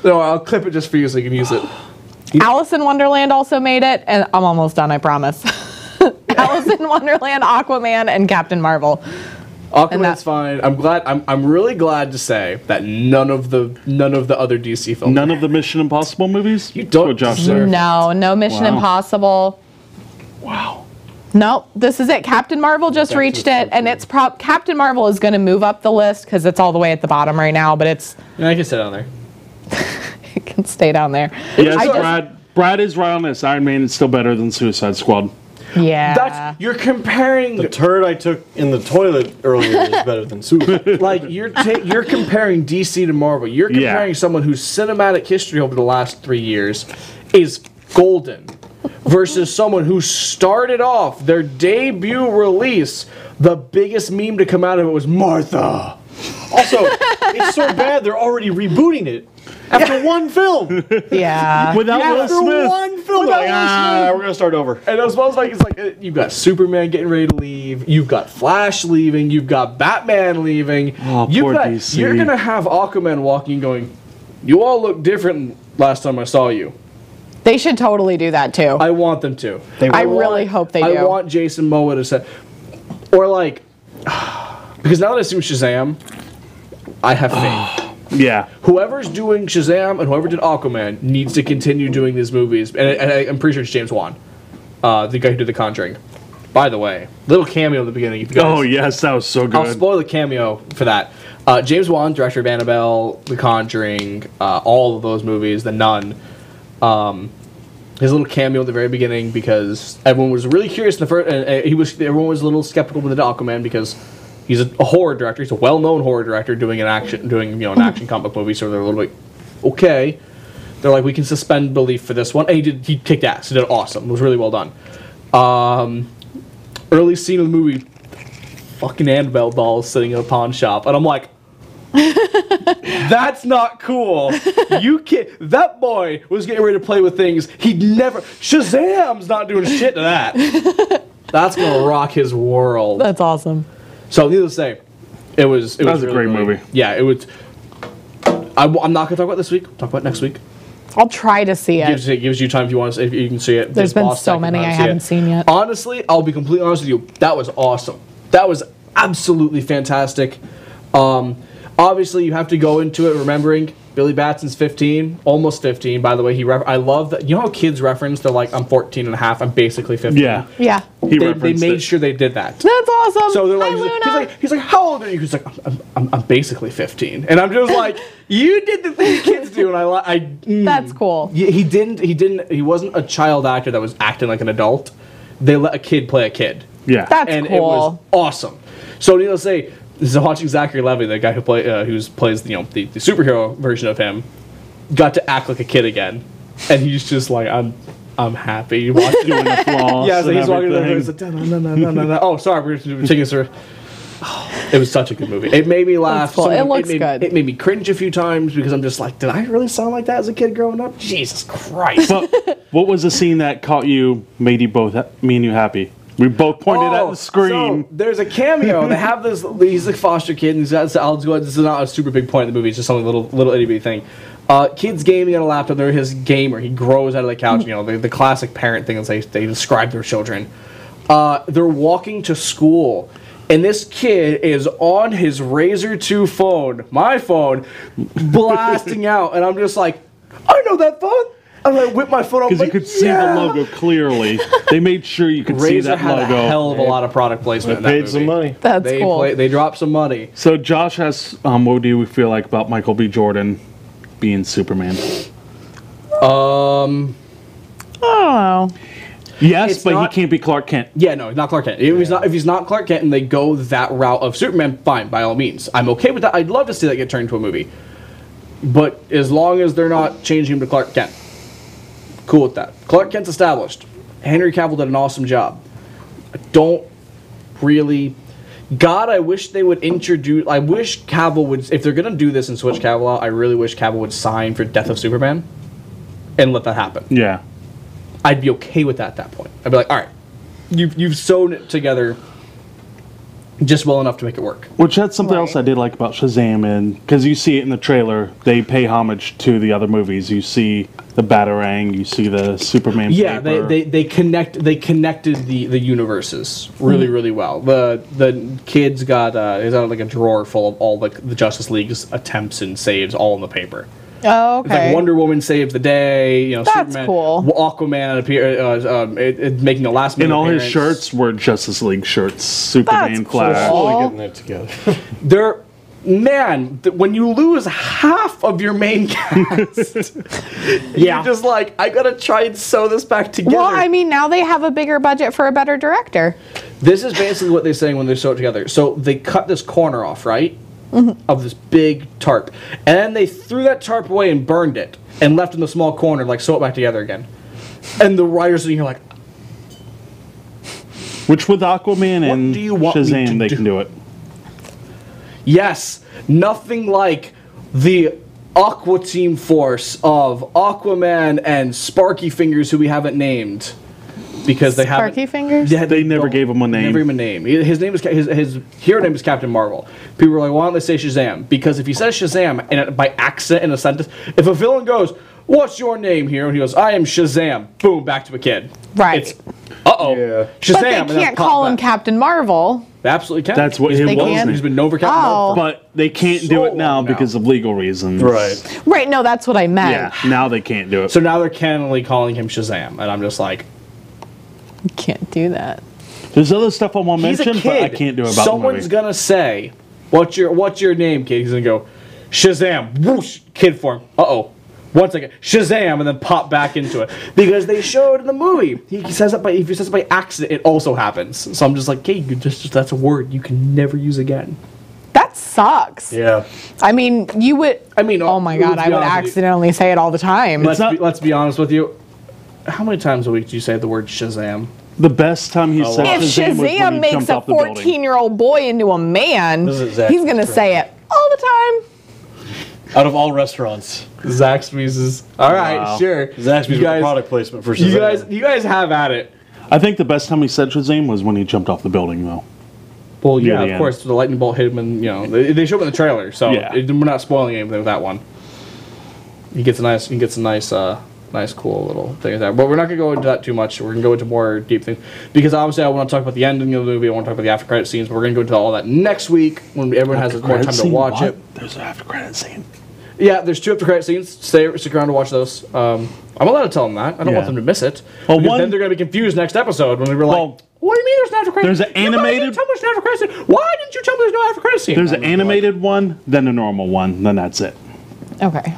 No, I'll clip it just for you so you can use it. Alice in Wonderland also made it, and I'm almost done, I promise. Alice in Wonderland, Aquaman, and Captain Marvel. Aquaman's fine. I'm really glad to say that none of the other DC films. None of the Mission Impossible movies. You don't What Josh deserve- said. No Mission Wow. Impossible. Wow. Nope, this is it. Captain Marvel just reached it, and it's Captain Marvel is going to move up the list because it's all the way at the bottom right now, but it's... Yeah, I can sit down there. It can stay down there. Yes, Brad is right on this. Iron Man is still better than Suicide Squad. Yeah. You're comparing... The turd I took in the toilet earlier is better than Suicide. Like, you're comparing DC to Marvel. You're comparing someone whose cinematic history over the last 3 years is golden versus someone who started off their debut release, the biggest meme to come out of it was Martha. Also, it's so bad they're already rebooting it after one film. Yeah. Without Will After Smith. one film, we're gonna start over. And as well as like, it's like you've got Superman getting ready to leave, you've got Flash leaving, you've got Batman leaving. Oh, poor DC. You're gonna have Aquaman walking, going, "You all look different last time I saw you." They should totally do that too. I want them to. I really hope they do. I want Jason Momoa to say, or like, because now that I've seen Shazam, I have faith. Yeah. Whoever's doing Shazam and whoever did Aquaman needs to continue doing these movies. And I'm pretty sure it's James Wan, the guy who did The Conjuring. By the way, little cameo in the beginning. If you guys, Oh, yes, that was so good. I'll spoil the cameo for that. James Wan, director of Annabelle, The Conjuring, all of those movies, The Nun. His little cameo at the very beginning because everyone was really curious in the first, and everyone was a little skeptical with the Aquaman because he's a horror director. He's a well-known horror director doing an action comic movie. So they're a little bit okay. They're like, we can suspend belief for this one. And he kicked ass. He did awesome. It was really well done. Early scene of the movie, fucking Annabelle doll sitting in a pawn shop, and I'm like, that's not cool. You can't. That boy was getting ready to play with things he'd never. Shazam's not doing shit to that. That's gonna rock his world. That's awesome. So needless to say, it was That was a really, great movie. Yeah, it was. I'm not gonna talk about this week. Talk about next week. I'll try to see it. Gives you time if you want to. If you can see it. There's been Bosstech so many I haven't seen yet. Honestly, I'll be completely honest with you. That was awesome. That was absolutely fantastic. Obviously, you have to go into it remembering Billy Batson's 15, almost 15. By the way, I love that. You know how kids reference? They're like, I'm 14 and a half. I'm basically 15. Yeah. Yeah. They made sure they did that. That's awesome. So they're like, Hi, he's like, how old are you? He's like, I'm basically 15. And I'm just like, you did the thing kids do, and That's cool. He wasn't a child actor that was acting like an adult. They let a kid play a kid. Yeah. That's And cool. it was awesome. So needless to say, this is watching Zachary Levi, the guy who plays the superhero version of him, got to act like a kid again, and he's just like, I'm happy. You watch Doing the floss. yeah, so and he's walking around. everything. He's like, no. Oh, sorry, we're taking this. It was such a good movie. It made me laugh. That's cool. It looks good. It made me cringe a few times because I'm just like, did I really sound like that as a kid growing up? Jesus Christ. But what was the scene that caught you, made you both, me and you happy? We both pointed at the screen. So there's a cameo. They have this. He's a foster kid, and this is not a super big point in the movie. It's just something little itty bitty thing. Kids gaming on a laptop. They're his gamer. He grows out of the couch. You know, the classic parent thing. They describe their children. They're walking to school, and this kid is on his Razr 2 phone, my phone, blasting out, and I'm just like, I know that phone. And I whip my phone up Because you could see the logo clearly. They made sure you could see Razr that had logo. a hell of a lot of product placement in that Paid movie. some money. That's cool. They dropped some money. So Josh has, what do you feel like about Michael B. Jordan being Superman? I don't know. Yes, It's but not- he can't be Clark Kent. Yeah, no, he's not Clark Kent. If he's not Clark Kent and they go that route of Superman, fine, by all means. I'm okay with that. I'd love to see that get turned into a movie. But as long as they're not changing him to Clark Kent, cool with that. Clark Kent's established. Henry Cavill did an awesome job. I don't really... God, I wish they would introduce... I wish Cavill would... If they're going to do this and switch Cavill out, I really wish Cavill would sign for Death of Superman and let that happen. Yeah. I'd be okay with that at that point. I'd be like, all right, you've sewn it together just well enough to make it work. Which that's something Right. else I did like about Shazam, and because you see it in the trailer, they pay homage to the other movies. You see the Batarang, you see the Superman. Yeah, paper. they connected the universes really well. The kids got like a drawer full of all the Justice League's attempts and saves all in the paper. Oh, It's like okay. Wonder Woman saves the day. You know, That's Superman, cool. Aquaman making a last minute And all his appearance. shirts were Justice League shirts. Superman, That's Flash. cool. Slowly getting it together. They're when you lose half of your main cast, you're just like, I gotta try and sew this back together. Well, I mean, now they have a bigger budget for a better director. This is basically what they're saying when they sew it together. So they cut this corner off, right? Of this big tarp. And then they threw that tarp away and burned it. And left in the small corner, like, sew it back together again. And the writers are here like, Which with Aquaman and do you want me Shazam, to they do? can do it. yes, nothing like the Aqua Team force of Aquaman and Sparky Fingers, who we haven't named. Because they haven't... Sparky Fingers? Yeah, They never gave him a name. Never gave him a name. His name is his hero name is Captain Marvel. People were like, why don't they say Shazam? Because if he says Shazam and by accident in a sentence, if a villain goes, "What's your name, hero?" and he goes, "I am Shazam," boom, back to a kid. Right. It's, uh-oh. Yeah. Shazam. But and they then can't pop call him back. Captain Marvel. They absolutely can. That's what He's it They been- can? He's been known for Captain Marvel. But they can't do it now long now. because of legal reasons. Right. Right, no, that's what I meant. Yeah, now they can't do it. So now they're canonally calling him Shazam, and I'm just like, You can't do that. There's other stuff I want to he's a mention, kid. but I can't do it about Someone's the movie. gonna say, "What's your name, kid?" He's gonna go, Shazam, whoosh, kid form. Uh-oh. 1 second, Shazam, and then pop back into it. Because they showed in the movie. He says that if he says it by accident, it also happens. So I'm just like, hey, that's a word you can never use again. That sucks. Yeah. I mean, you would. I mean, Oh my God, let's I be would honest with you. accidentally say it all the time. Let's be honest with you. How many times a week do you say the word Shazam? The best time he said If Shazam was when Shazam he makes jumped a off the building. 14-year-old boy into a man, This is Zach. he's going to say it all the time. Out of all restaurants, Zaxby's is all right, Wow. sure. Zaxby's You with guys- product placement for You Shazam. guys have at it. I think the best time he said Shazam was when he jumped off the building, though. Well, Near yeah, the of end. course. The lightning bolt hit him, and they show him in the trailer, so Yeah. we're not spoiling anything with that one. He gets a nice, cool little thing there. But we're not gonna go into that too much. We're gonna go into more deep things because obviously I want to talk about the ending of the movie. I want to talk about the after credit scenes. But we're gonna go into all that next week when everyone has more time to watch it. There's an after credit scene. Yeah, there's 2 after credit scenes. Stick around to watch those. I'm allowed to tell them that. I don't want Yeah. them to miss it. Well, Because one- then they're gonna be confused next episode when we're like, Well, "What do you mean there's an after credit? there's an You guys animated- didn't tell me there's an after credit scene. Why didn't you tell me there's no after credit scene?" There's I'm an just like, animated one, then a normal one, then that's it. Okay.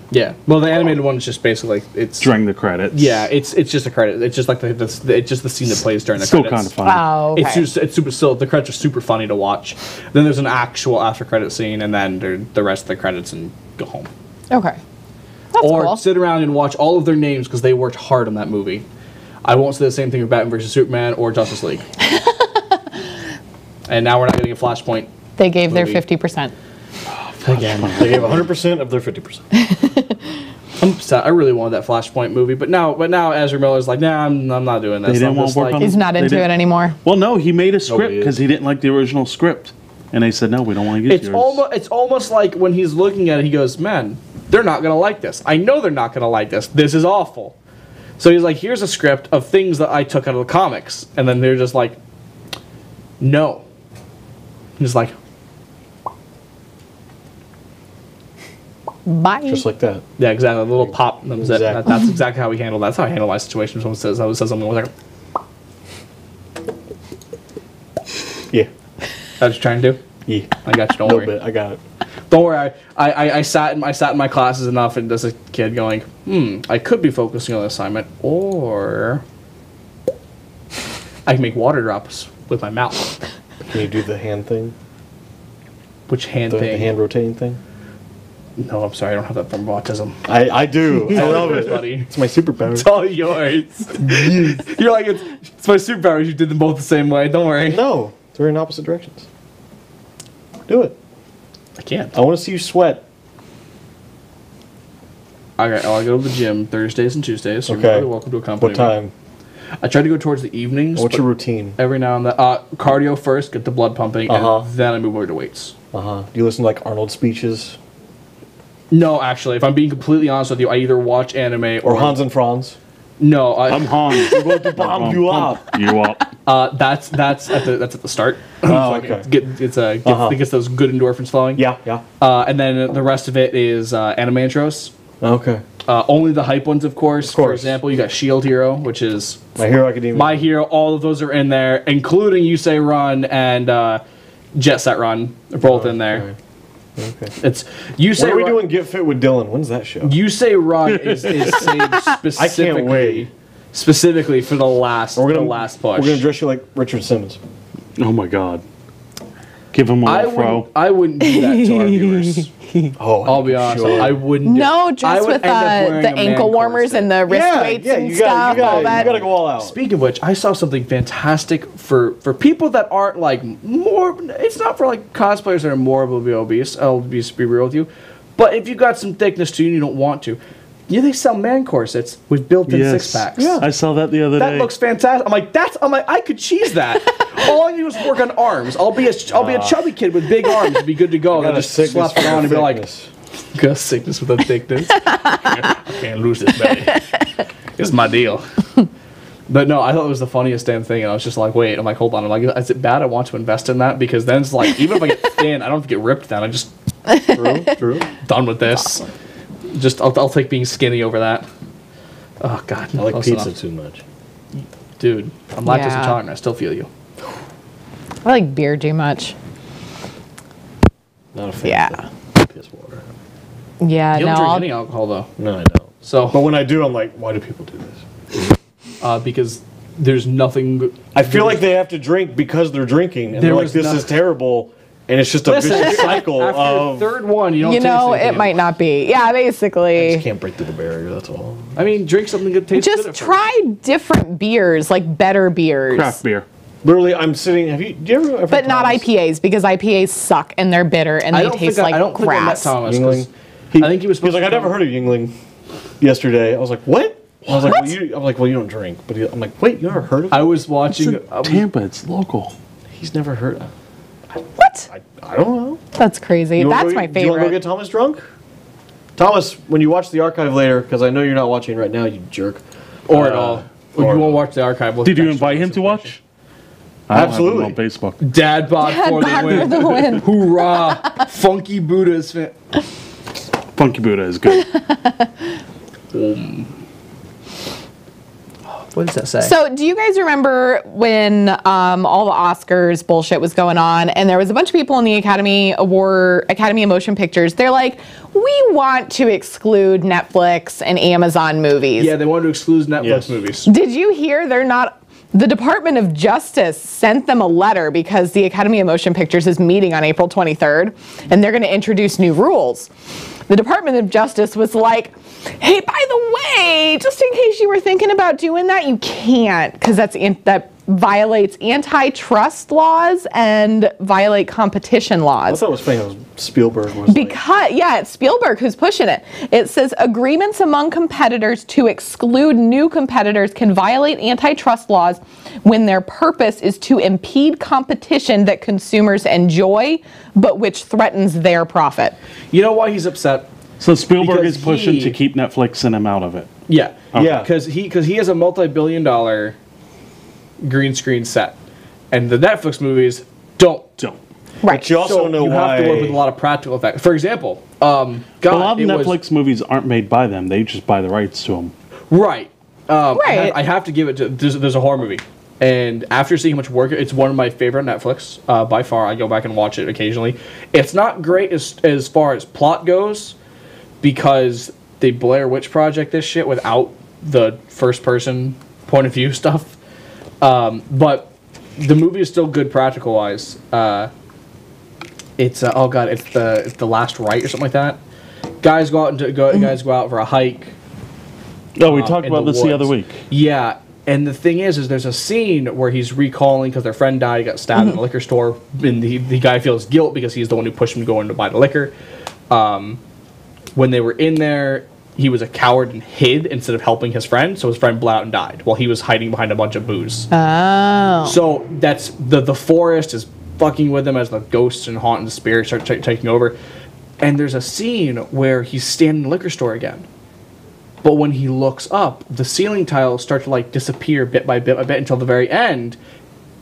Yeah. Well, the animated one is just basically it's. During the credits. Yeah, it's just a credit. It's just like it's just the scene that plays during the Still credits. kind of funny. Oh, okay. It's super still the credits are super funny to watch. Then there's an actual after credit scene, and then the rest of the credits and go home. Okay. That's Or cool. sit around and watch all of their names because they worked hard on that movie. I won't say the same thing with Batman vs Superman or Justice League. And now we're not getting a Flashpoint. They gave their movie. 50%. Again. They gave 100% of their 50%. I'm upset. I really wanted that Flashpoint movie, but now Ezra Miller's like, nah, I'm not doing this. They didn't I'm want just to work like, on He's not They into didn't- it anymore. Well, no, he made a script Nobody is. because he didn't like the original script. And they said, no, we don't want to use It's yours. it's almost like when he's looking at it, he goes, man, they're not gonna like this. I know they're not gonna like this. This is awful. So he's like, here's a script of things that I took out of the comics, and then they're just like, no. He's like, Bye. Just like that. yeah, exactly. A little pop. That was it. Exactly. That's exactly how we handle. That's how I handle my situation. When someone says something, like, Yeah. I was trying to do. Yeah. I got you. Don't A worry. little bit. I got it. Don't worry. I sat in my classes enough, and there's a kid going, I could be focusing on the assignment, or I can make water drops with my mouth. Can you do the hand thing? Which hand The thing? hand rotating thing? No, I'm sorry, I don't have that form of autism. I do. I love yours, it. buddy. It's my superpower. It's all yours. You're like, it's my superpowers. You did them both the same way. Don't worry. No. They're in opposite directions. Do it. I can't. I want to see you sweat. Okay, I'll go to the gym Thursdays and Tuesdays. So Okay. you're welcome to accompany What time? me. I try to go towards the evenings. What's but your routine? every now and then, cardio first, get the blood pumping, Uh-huh. and then I move over to weights. Do you listen to like Arnold speeches? No, actually, if I'm being completely honest with you, I either watch anime Or Hans and Franz? No, I'm Hans. We're going to bomb you up. You up. that's at the start. Oh, okay. It gets those good endorphins flowing. Yeah. And then the rest of it is anime intros. Okay. Only the hype ones, of course. Of course. For example, you got Shield Hero, which is My Hero Academia. My Hero. All of those are in there, including You Say Run and Jet Set Run. They're both in there. Okay. It's You Say. When are we Run, doing Get Fit with Dillon? When's that show? You Say Run is saved specifically. I can't wait. Specifically for the last push. We're gonna dress you like Richard Simmons. Oh my god. Give him a fro. I wouldn't do that to our viewers. Oh, I'll be honest. sure. I wouldn't. No, I just would with end up wearing the a man ankle warmers corset. and the wrist weights and stuff. All that. You gotta go all out. Speaking of which, I saw something fantastic for people that aren't like more. It's not for like cosplayers that are morbidly obese. I'll be real with you. But if you got some thickness to you and you don't want to, they sell man corsets with built-in six packs. Yeah, I saw that the other day. That looks fantastic. I'm like, I could cheese that. All I do is work on arms. I'll be a chubby kid with big arms and be good to go. Got And a just sickness slap it on and be like, thickness. got a sickness with a thickness. I can't lose this, baby. It's my deal. But no, I thought it was the funniest damn thing, and I was just like, wait. I'm like, hold on. I'm like, is it bad? I want to invest in that because then it's like, even if I get thin, I don't have to get ripped then. I just True. done with this. Awesome. Just I'll take being skinny over that. Oh God, I like close pizza enough. too much. Dude. I'm lactose Yeah. intolerant. I still feel you. I like beer too much. Not a fan. Yeah. Of piss water. Yeah, You don't no. drink I'll- any alcohol though. No, I don't. So But when I do, I'm like, why do people do this? because there's nothing. I feel like they have to drink because they're drinking, and There they're like, was this no- is terrible, and it's just a Listen, vicious cycle after of. the third one, you don't. You taste know, anything it might not be. Yeah, I basically. just can't break through the barrier. That's all. I mean, drink something that tastes good. Just at first. try different beers, like better beers. Craft beer. Literally, I'm sitting. Do you ever? But not IPAs, because IPAs suck and they're bitter and I they don't taste think like I don't think I met grass. Thomas. 'Cause Yingling. I think he was. He was like, I never heard of Yingling. Yesterday, I was like, what? I was like, What? well, you don't drink. But I'm like, wait, you never heard of? I was watching. It's Tampa. It's local. He's never heard of. What? I don't know. That's crazy. You wanna That's go- my Do you want to go favorite. get Thomas drunk? Thomas, when you watch the archive later, because I know you're not watching right now, you jerk. Or at all. or- You won't watch the archive. Look Did you back invite to him to watch? Absolutely. I don't have him on Facebook. Dad bod for Dad bod the for the win. Hoorah! Funky Buddha's fan. Funky Buddha is good. What does that say? So, do you guys remember when all the Oscars bullshit was going on, and there was a bunch of people in the Academy of Motion Pictures? They're like, we want to exclude Netflix and Amazon movies. yeah, they wanted to exclude Netflix Yes. movies. Did you hear they're not? The Department of Justice sent them a letter because the Academy of Motion Pictures is meeting on April 23rd, and they're going to introduce new rules. The Department of Justice was like, hey, by the way, just in case you were thinking about doing that, you can't, because that violates antitrust laws and violate competition I laws. thought it was funny. It was Spielberg was Because, yeah, it's Spielberg who's pushing it. It says agreements among competitors to exclude new competitors can violate antitrust laws when their purpose is to impede competition that consumers enjoy, but which threatens their profit. You know why he's upset? So Spielberg Because is pushing he- to keep Netflix and him out of it. Yeah. Yeah. Because he has a multi-billion-dollar green screen set, and the Netflix movies don't. Right. But you also So know you why. have to work with a lot of practical effects. For example, God, A lot of it was- Netflix movies aren't made by them. They just buy the rights to them. Right. Right. I have to give it to. There's a horror movie, and after seeing how much work, it's one of my favorite on Netflix by far. I go back and watch it occasionally. It's not great as far as plot goes, because they Blair Witch Project this shit without the first person point of view stuff. But the movie is still good practical wise. It's oh god, it's the Last Rite or something like that. Guys go out guys go out for a hike. No, we talked in about the this the woods. other week. Yeah, and the thing is there's a scene where he's recalling because their friend died, got stabbed in the liquor store, and the guy feels guilt because he's the one who pushed him to go in to buy the liquor. When they were in there, he was a coward and hid instead of helping his friend, so his friend blew out and died while he was hiding behind a bunch of booze. Oh. So that's the forest is fucking with him as the ghosts and haunting spirits start taking over. And there's a scene where he's standing in the liquor store again. But when he looks up, the ceiling tiles start to like disappear bit by bit by bit until the very end.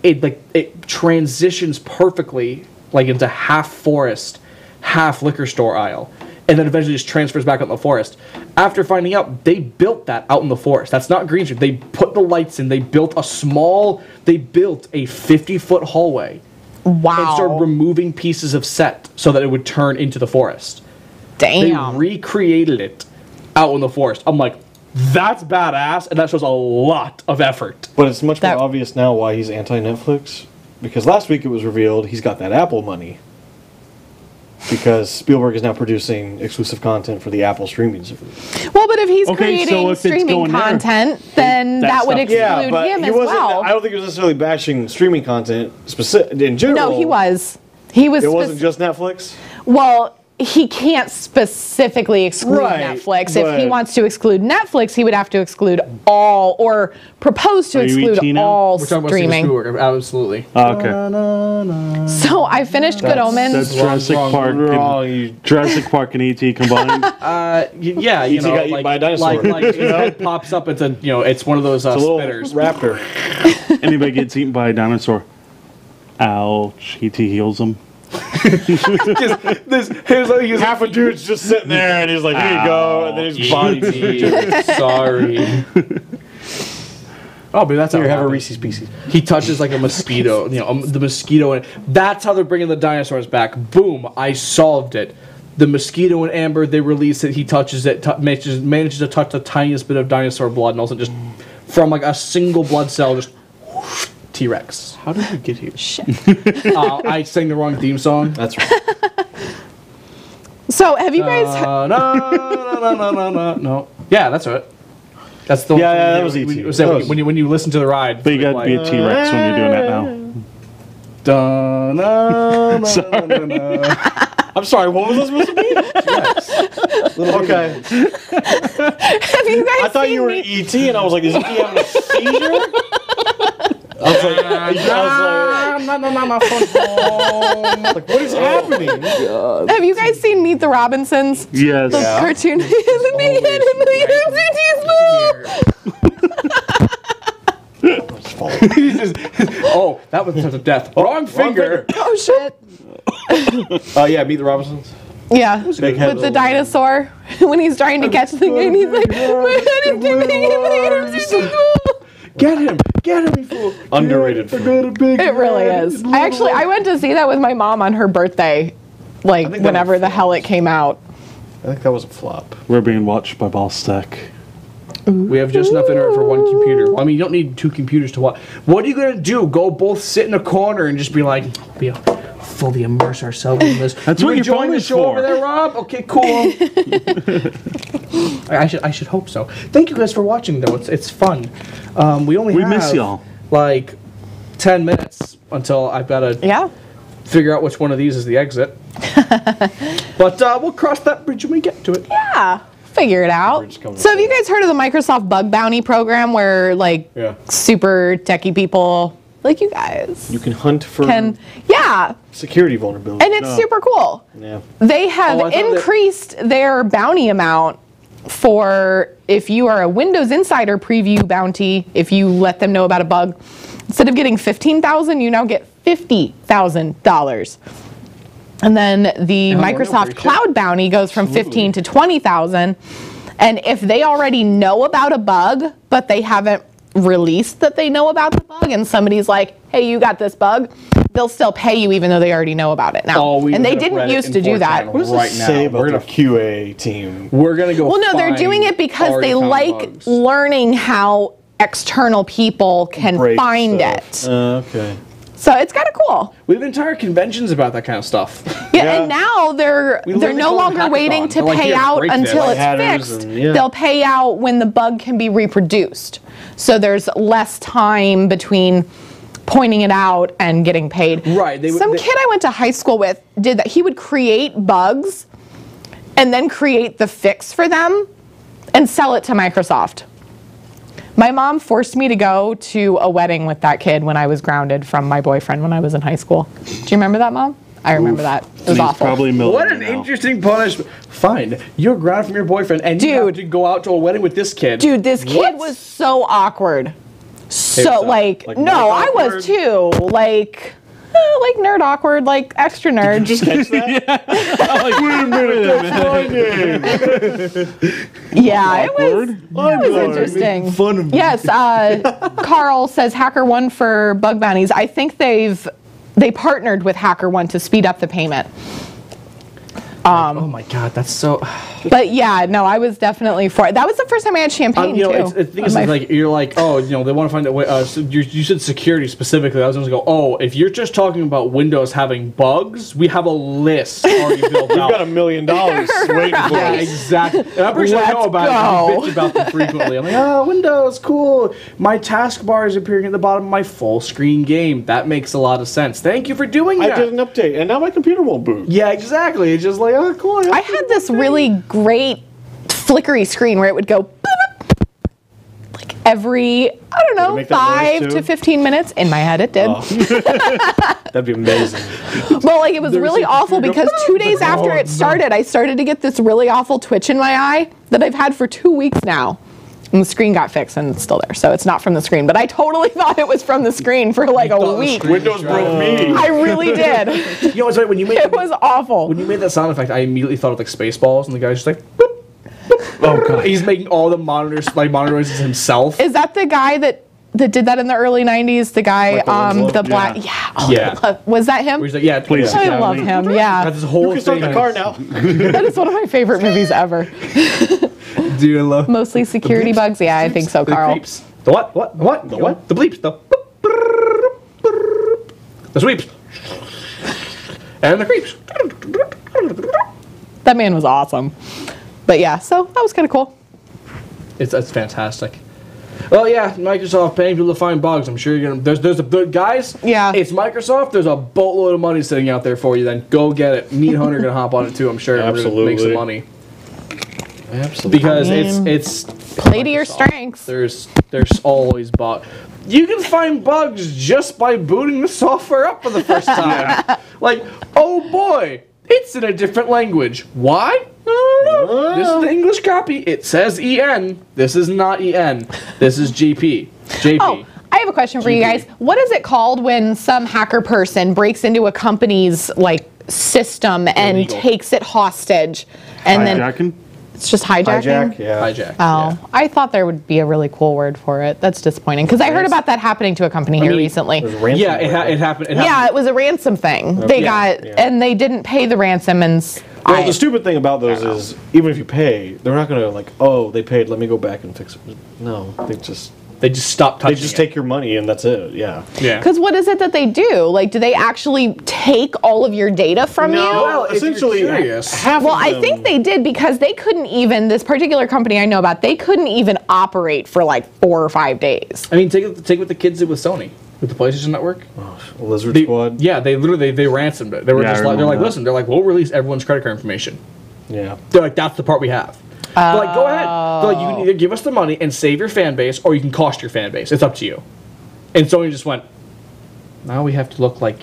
It transitions perfectly like into half forest, half liquor store aisle, and then eventually just transfers back out in the forest. After finding out, they built that out in the forest. That's not green screen. They put the lights in. They built a 50-foot hallway. Wow. And started removing pieces of set so that it would turn into the forest. Damn. They recreated it out in the forest. I'm like, that's badass, and that shows a lot of effort. But it's much more obvious now why he's anti-Netflix. Because last week it was revealed he's got that Apple money. Because Spielberg is now producing exclusive content for the Apple streaming service. Well, but if he's creating streaming content, then that would exclude him as well. I don't think he was necessarily bashing streaming content in general. No, he was. It wasn't just Netflix? Well, he can't specifically exclude Netflix. If he wants to exclude Netflix, he would have to exclude all, or propose to exclude all streaming. Absolutely. Okay. So I finished Good Omens. That's Jurassic Park and E.T. combined. Yeah, E.T. got eaten by a dinosaur. It pops up. It's one of those spitters. Raptor. Anybody gets eaten by a dinosaur, ouch! E.T. heals them. Half a dude's just sitting there, and he's like, "Here you go," and then his body. Sorry. Oh, but that's how you have a Reese's Pieces. He touches like a mosquito, the mosquito, and that's how they're bringing the dinosaurs back. Boom! I solved it. The mosquito and Amber, they release it. He touches it, manages to touch the tiniest bit of dinosaur blood, and also just from like a single blood cell, just T-Rex. How did we get here? Shit. I sang the wrong theme song. That's right. So have you guys? No. Yeah, that's right. That's the that was E.T. When you listen to the ride. But you got to be a T-Rex when you're doing that now. I'm sorry, what was this supposed to be? Okay. Have you guys? I thought you were E.T. and I was like, is E.T. having a seizure? I was like, what is happening? Have you guys seen Meet the Robinsons? Yes. The cartoon. Oh, that was such a death. Wrong finger. Oh shit. Yeah, Meet the Robinsons. Yeah, with the dinosaur when he's trying to catch the thing and he's like, my head is too big. Get him, you fool. Underrated film. It really is. I went to see that with my mom on her birthday, like whenever the hell it came out. I think that was a flop. We're being watched by Bosstech. We have just enough internet for one computer. Well, I mean, you don't need two computers to watch. What are you going to do? Go both sit in a corner and just be like, fully immerse ourselves in this. That's what you're enjoying the show for. over there, Rob? Okay, cool. I should hope so. Thank you guys for watching, though. It's fun. We miss y'all. Like 10 minutes until I've got to figure out which one of these is the exit. But we'll cross that bridge when we get to it. Yeah. Figure it out. So have you guys heard of the Microsoft Bug Bounty program where super techie people like you guys you can hunt for security vulnerabilities, and it's super cool. Yeah, they have increased their bounty amount for if you are a Windows Insider preview bounty. If you let them know about a bug, instead of getting $15,000, you now get $50,000. And then the Microsoft Cloud Bounty goes from $15,000 to $20,000. And if they already know about a bug, but they haven't released that they know about the bug, and somebody's like, hey, you got this bug, they'll still pay you even though they already know about it now. And they didn't used to do that. What does it say about the QA team? We're going to go. Well, no, they're doing it because they like learning how external people can find it. Okay. So it's kind of cool. We have entire conventions about that kind of stuff. Yeah, and now they're no longer waiting to pay out until it's fixed. They'll pay out when the bug can be reproduced. So there's less time between pointing it out and getting paid. Right. Some kid I went to high school with did that. He would create bugs and then create the fix for them and sell it to Microsoft. My mom forced me to go to a wedding with that kid when I was grounded from my boyfriend when I was in high school. Do you remember that, Mom? I remember that. It was He's awful. probably a What an millionaire now. interesting punishment. Fine, you're grounded from your boyfriend, and you have to go out to a wedding with this kid. Dude, this kid What? was so awkward. So, so, like like no, nerd I awkward? was too. Like nerd awkward, like extra nerd. Just catch that? Yeah, it was interesting. Fun of me. Yes, Carl says HackerOne for bug bounties. I think they partnered with HackerOne to speed up the payment. Oh my god, that's so. But yeah, no, I was definitely for it. That was the first time I had champagne You know, too. it's, the thing is, like, you're like, oh, you know, they want to find a way. So you said security specifically. I was going to go, oh, if you're just talking about Windows having bugs, we have a list already built out. You've got $1 million waiting for Yeah, us. exactly. And I'm pretty sure I know Let's about go. it. I bitch about them frequently. I'm like, oh, Windows, cool. My taskbar is appearing at the bottom of my full screen game. That makes a lot of sense. Thank you for doing I that. did an update, and now my computer won't boot. Yeah, exactly. It's just like, oh, cool. I had this really great flickery screen where it would go boop, like every, I don't know, make that noise 5 too? to 15 minutes. In my head, it did. That'd be amazing. Well, like it was really awful because 2 days after it started, I started to get this really awful twitch in my eye that I've had for 2 weeks now. And the screen got fixed and it's still there. So it's not from the screen. But I totally thought it was from the screen for like a week. Windows broke me. I really did. You know, it's right when you made It was awful. when you made that sound effect, I immediately thought of like Spaceballs, and the guy's just like, boop, boop. Oh god, he's making all the monitor noises himself. Is that the guy that did that in the early 90s? The guy, Michael the Winslow? black, Yeah. Oh, Yeah. Was that him? Where he's like, yeah, Please. yeah. I love him. Yeah, Got this whole You can start thing. the car now. that is one of my favorite movies ever. Do you love Mostly security bugs. Yeah, I think so, the Carl. creeps? The what? What? What? The what? The bleeps. The boop, brrrr, brrrr, the sweeps. And the creeps. That man was awesome. But yeah, so that was kind of cool. That's fantastic. Well, yeah, Microsoft paying people to find bugs. I'm sure you're gonna. There's a good guys. Yeah. It's Microsoft. There's a boatload of money sitting out there for you. Then go get it. Me and Hunter are gonna hop on it too. I'm sure. and we're gonna make some Absolutely. money Absolutely. because I mean, it's Play to your Microsoft. strengths. There's always bugs. You can find bugs just by booting the software up for the first time. Like, oh boy, it's in a different language. Why? I don't know. This is the English copy. It says EN. This is not EN. This is GP. JP. Oh, I have a question for you guys. What is it called when some hacker person breaks into a company's like system and Illegal. takes it hostage, and then Hijacking? it's just hijacking? Hijack, yeah. Hijack. Oh, I thought there would be a really cool word for it. That's disappointing because I heard about that happening to a company here recently. It was Yeah, ransomware. it happened. Yeah, it was a ransom thing. They Yeah, got yeah. and they didn't pay the ransom Well, the stupid thing about those is, even if you pay, they're not gonna like, oh, they paid, let me go back and fix it. No, They just stopped they touching just it. take your money and that's it. Yeah. Yeah. Because what is it that they do? Like, do they actually take all of your data from you? Well, if you're essentially, curious. half Well, of I them- think they did because they couldn't even, this particular company I know about, they couldn't even operate for like 4 or 5 days. I mean, take what the kids did with Sony, with the PlayStation Network. Lizard They- Squad. Yeah, they literally they ransomed it. They were Yeah, just I like, they're like, remember that. listen, they're like, we'll release everyone's credit card information. Yeah. They're like, that's the part we have. They're like, go ahead. They're like, you can either give us the money and save your fan base, or you can cost your fan base. It's up to you. And Sony just went, now we have to look like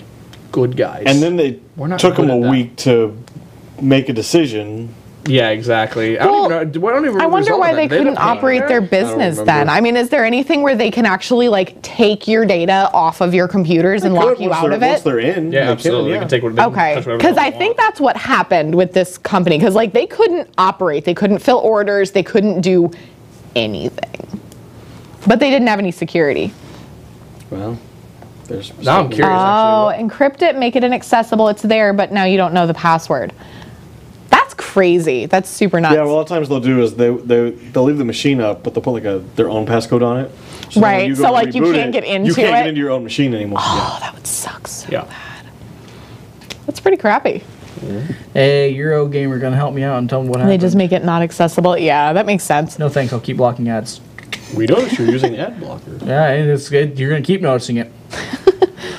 good guys. And then they We're not took them good a at that. week to make a decision. yeah, exactly. Well, I don't even know I the wonder result why of they that. couldn't don't pay. operate their business then. remember. I mean, is there anything where they can actually like take your data off of your computers and lock Could, you once out they're- of it? Once they're in. Yeah, they absolutely. yeah. They can take what they Okay, touch whatever because they I want. think that's what happened with this company. Because like they couldn't operate, they couldn't fill orders, they couldn't do anything. But they didn't have any security. Well, there's. Now I'm curious. Oh, actually. encrypt it, make it inaccessible. It's there, but now you don't know the password. That's crazy. That's super nuts. Yeah, well, a lot of times they'll do is they'll leave the machine up, but they'll put like their own passcode on it. So when Right, you go so, to like, you reboot can't get into You can't it? get into your own machine anymore. Oh, that would suck so Yeah. bad. That's pretty crappy. Hey, Eurogamer, gonna help me out and tell me what happened. They just make it not accessible. Yeah, that makes sense. No thanks. I'll keep blocking ads. We noticed you're using ad blocker. Yeah, it's good. You're gonna keep noticing it.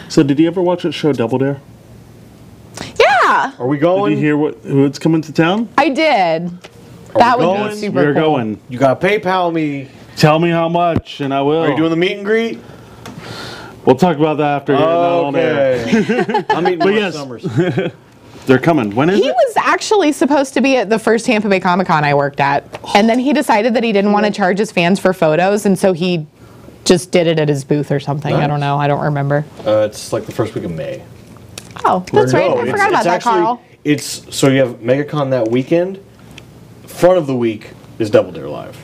So did you ever watch that show Double Dare? Yeah, Are we Did going? you hear who's coming to town? I did. That would going? be super We're cool. going. You got to PayPal me. Tell me how much, and I will. Are you doing the meet and greet? We'll talk about that after getting on air. Okay. I'm eating But my yes. summers. They're coming. When is He it? was actually supposed to be at the first Tampa Bay Comic-Con I worked at, and then he decided that he didn't want to charge his fans for photos, and so he just did it at his booth or something. I don't know. I don't remember. It's like the first week of May. Oh, that's right. No, I forgot about that, Carl. It's so you have MegaCon that weekend. Front of the week is Double Dare Live.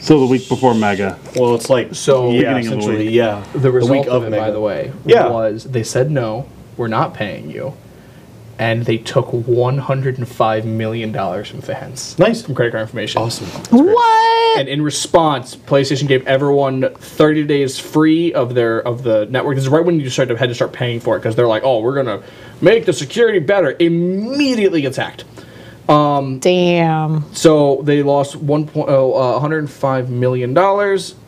So the week before Mega. Well, it's like So- yeah, Beginning of the essentially, week. yeah. The result week of it, by Mega. the way, Yeah. was they said no, we're not paying you, and they took $105 million from fans. Nice. From credit card information. Awesome. What? And in response, PlayStation gave everyone 30 days free of the network. This is right when you had to start paying for it because they're like, oh, we're gonna make the security better. Immediately gets hacked. Damn. So they lost $105 million,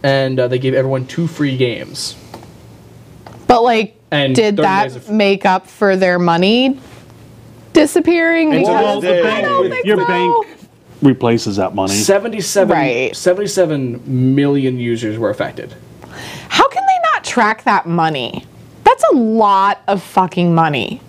and they gave everyone 2 free games. But like, And did 30 days that of- make up for their money disappearing? And Because so I don't think Your so. bank replaces that money. 77 million users were affected. How can they not track that money? That's a lot of fucking money.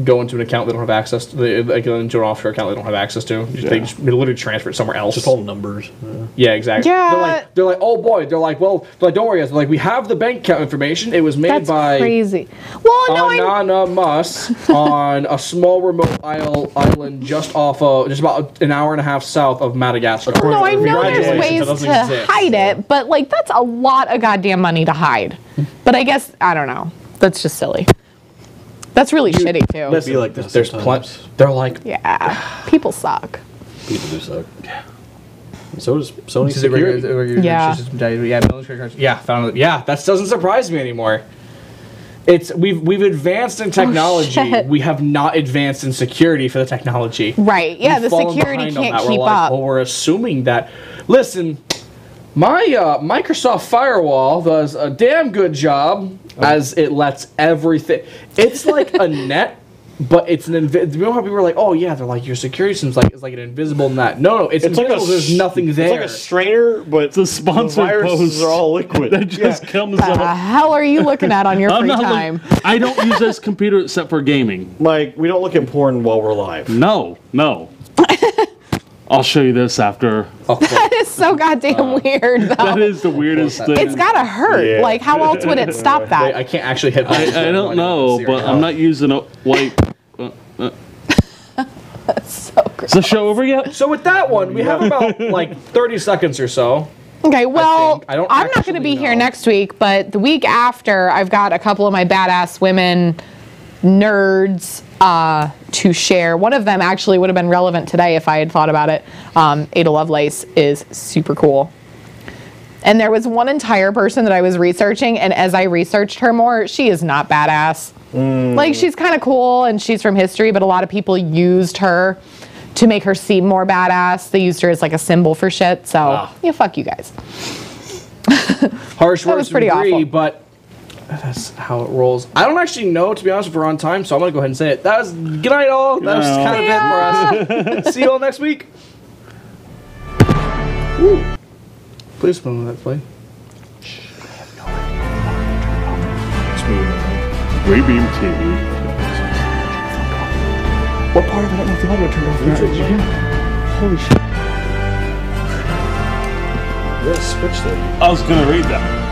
Go into an account they don't have access to, like into an offshore account they don't have access to. They just literally transfer it somewhere else. Just all numbers. Yeah, exactly. Yeah. They're like, oh boy. They're like, don't worry, guys. They're like, we have the bank account information. It was made That's by crazy. Well, no, Anonymous on a small remote island just about an hour and a half south of Madagascar. no, I know there's Congratulations, ways that doesn't to exist. hide it, but like that's a lot of goddamn money to hide. But I guess I don't know. That's just silly. That's really shitty too. Listen, Be like this there's sometimes. plenty. They're like, Yeah, people suck. People do suck. So does Sony security. Yeah. Found it. Yeah, that doesn't surprise me anymore. We've advanced in technology. shit. We have not advanced in security for the technology. Right. Yeah, We've the fallen security behind on can't that. We're keep like, up. Well, we're assuming that. Listen, my Microsoft firewall does a damn good job as it lets everything. It's like a net, but it's an you know how people are like, oh yeah, they're like your security system's is like an invisible net. No, it's invisible. There's nothing there. It's like a strainer, but It's a sponsored the viruses post are all liquid. that just comes The up. hell are you looking at on your I'm free not time? I don't use this computer except for gaming. Like we don't look at porn while we're live. No. I'll show you this after. That is so goddamn weird, though. That is the weirdest thing. It's gotta hurt. Yeah. Like, how else would it stop Wait, that? I can't actually hit. I don't know, but I'm not using a like. So Is the show over yet? So with that one, we have about 30 seconds or so. Okay, well, I don't I'm not going to actually be here know. next week, but the week after, I've got a couple of my badass women nerds to share. One of them actually would have been relevant today if I had thought about it. Ada Lovelace is super cool. And there was one entire person that I was researching, and as I researched her more, she is not badass. Like, she's kind of cool, and she's from history, but a lot of people used her to make her seem more badass. They used her as like a symbol for shit. So, yeah, fuck you guys. Harsh That was words to pretty agree, awful. but that's how it rolls. I don't actually know, to be honest, if we're on time, so I'm going to go ahead and say it. That was good night, all. That was kind of it for us. See you all next week. Woo. Please put on that play. Rebeam TV. What part of it? I don't know if the audio turned off. Holy shit. You gotta switch that. I was gonna read that.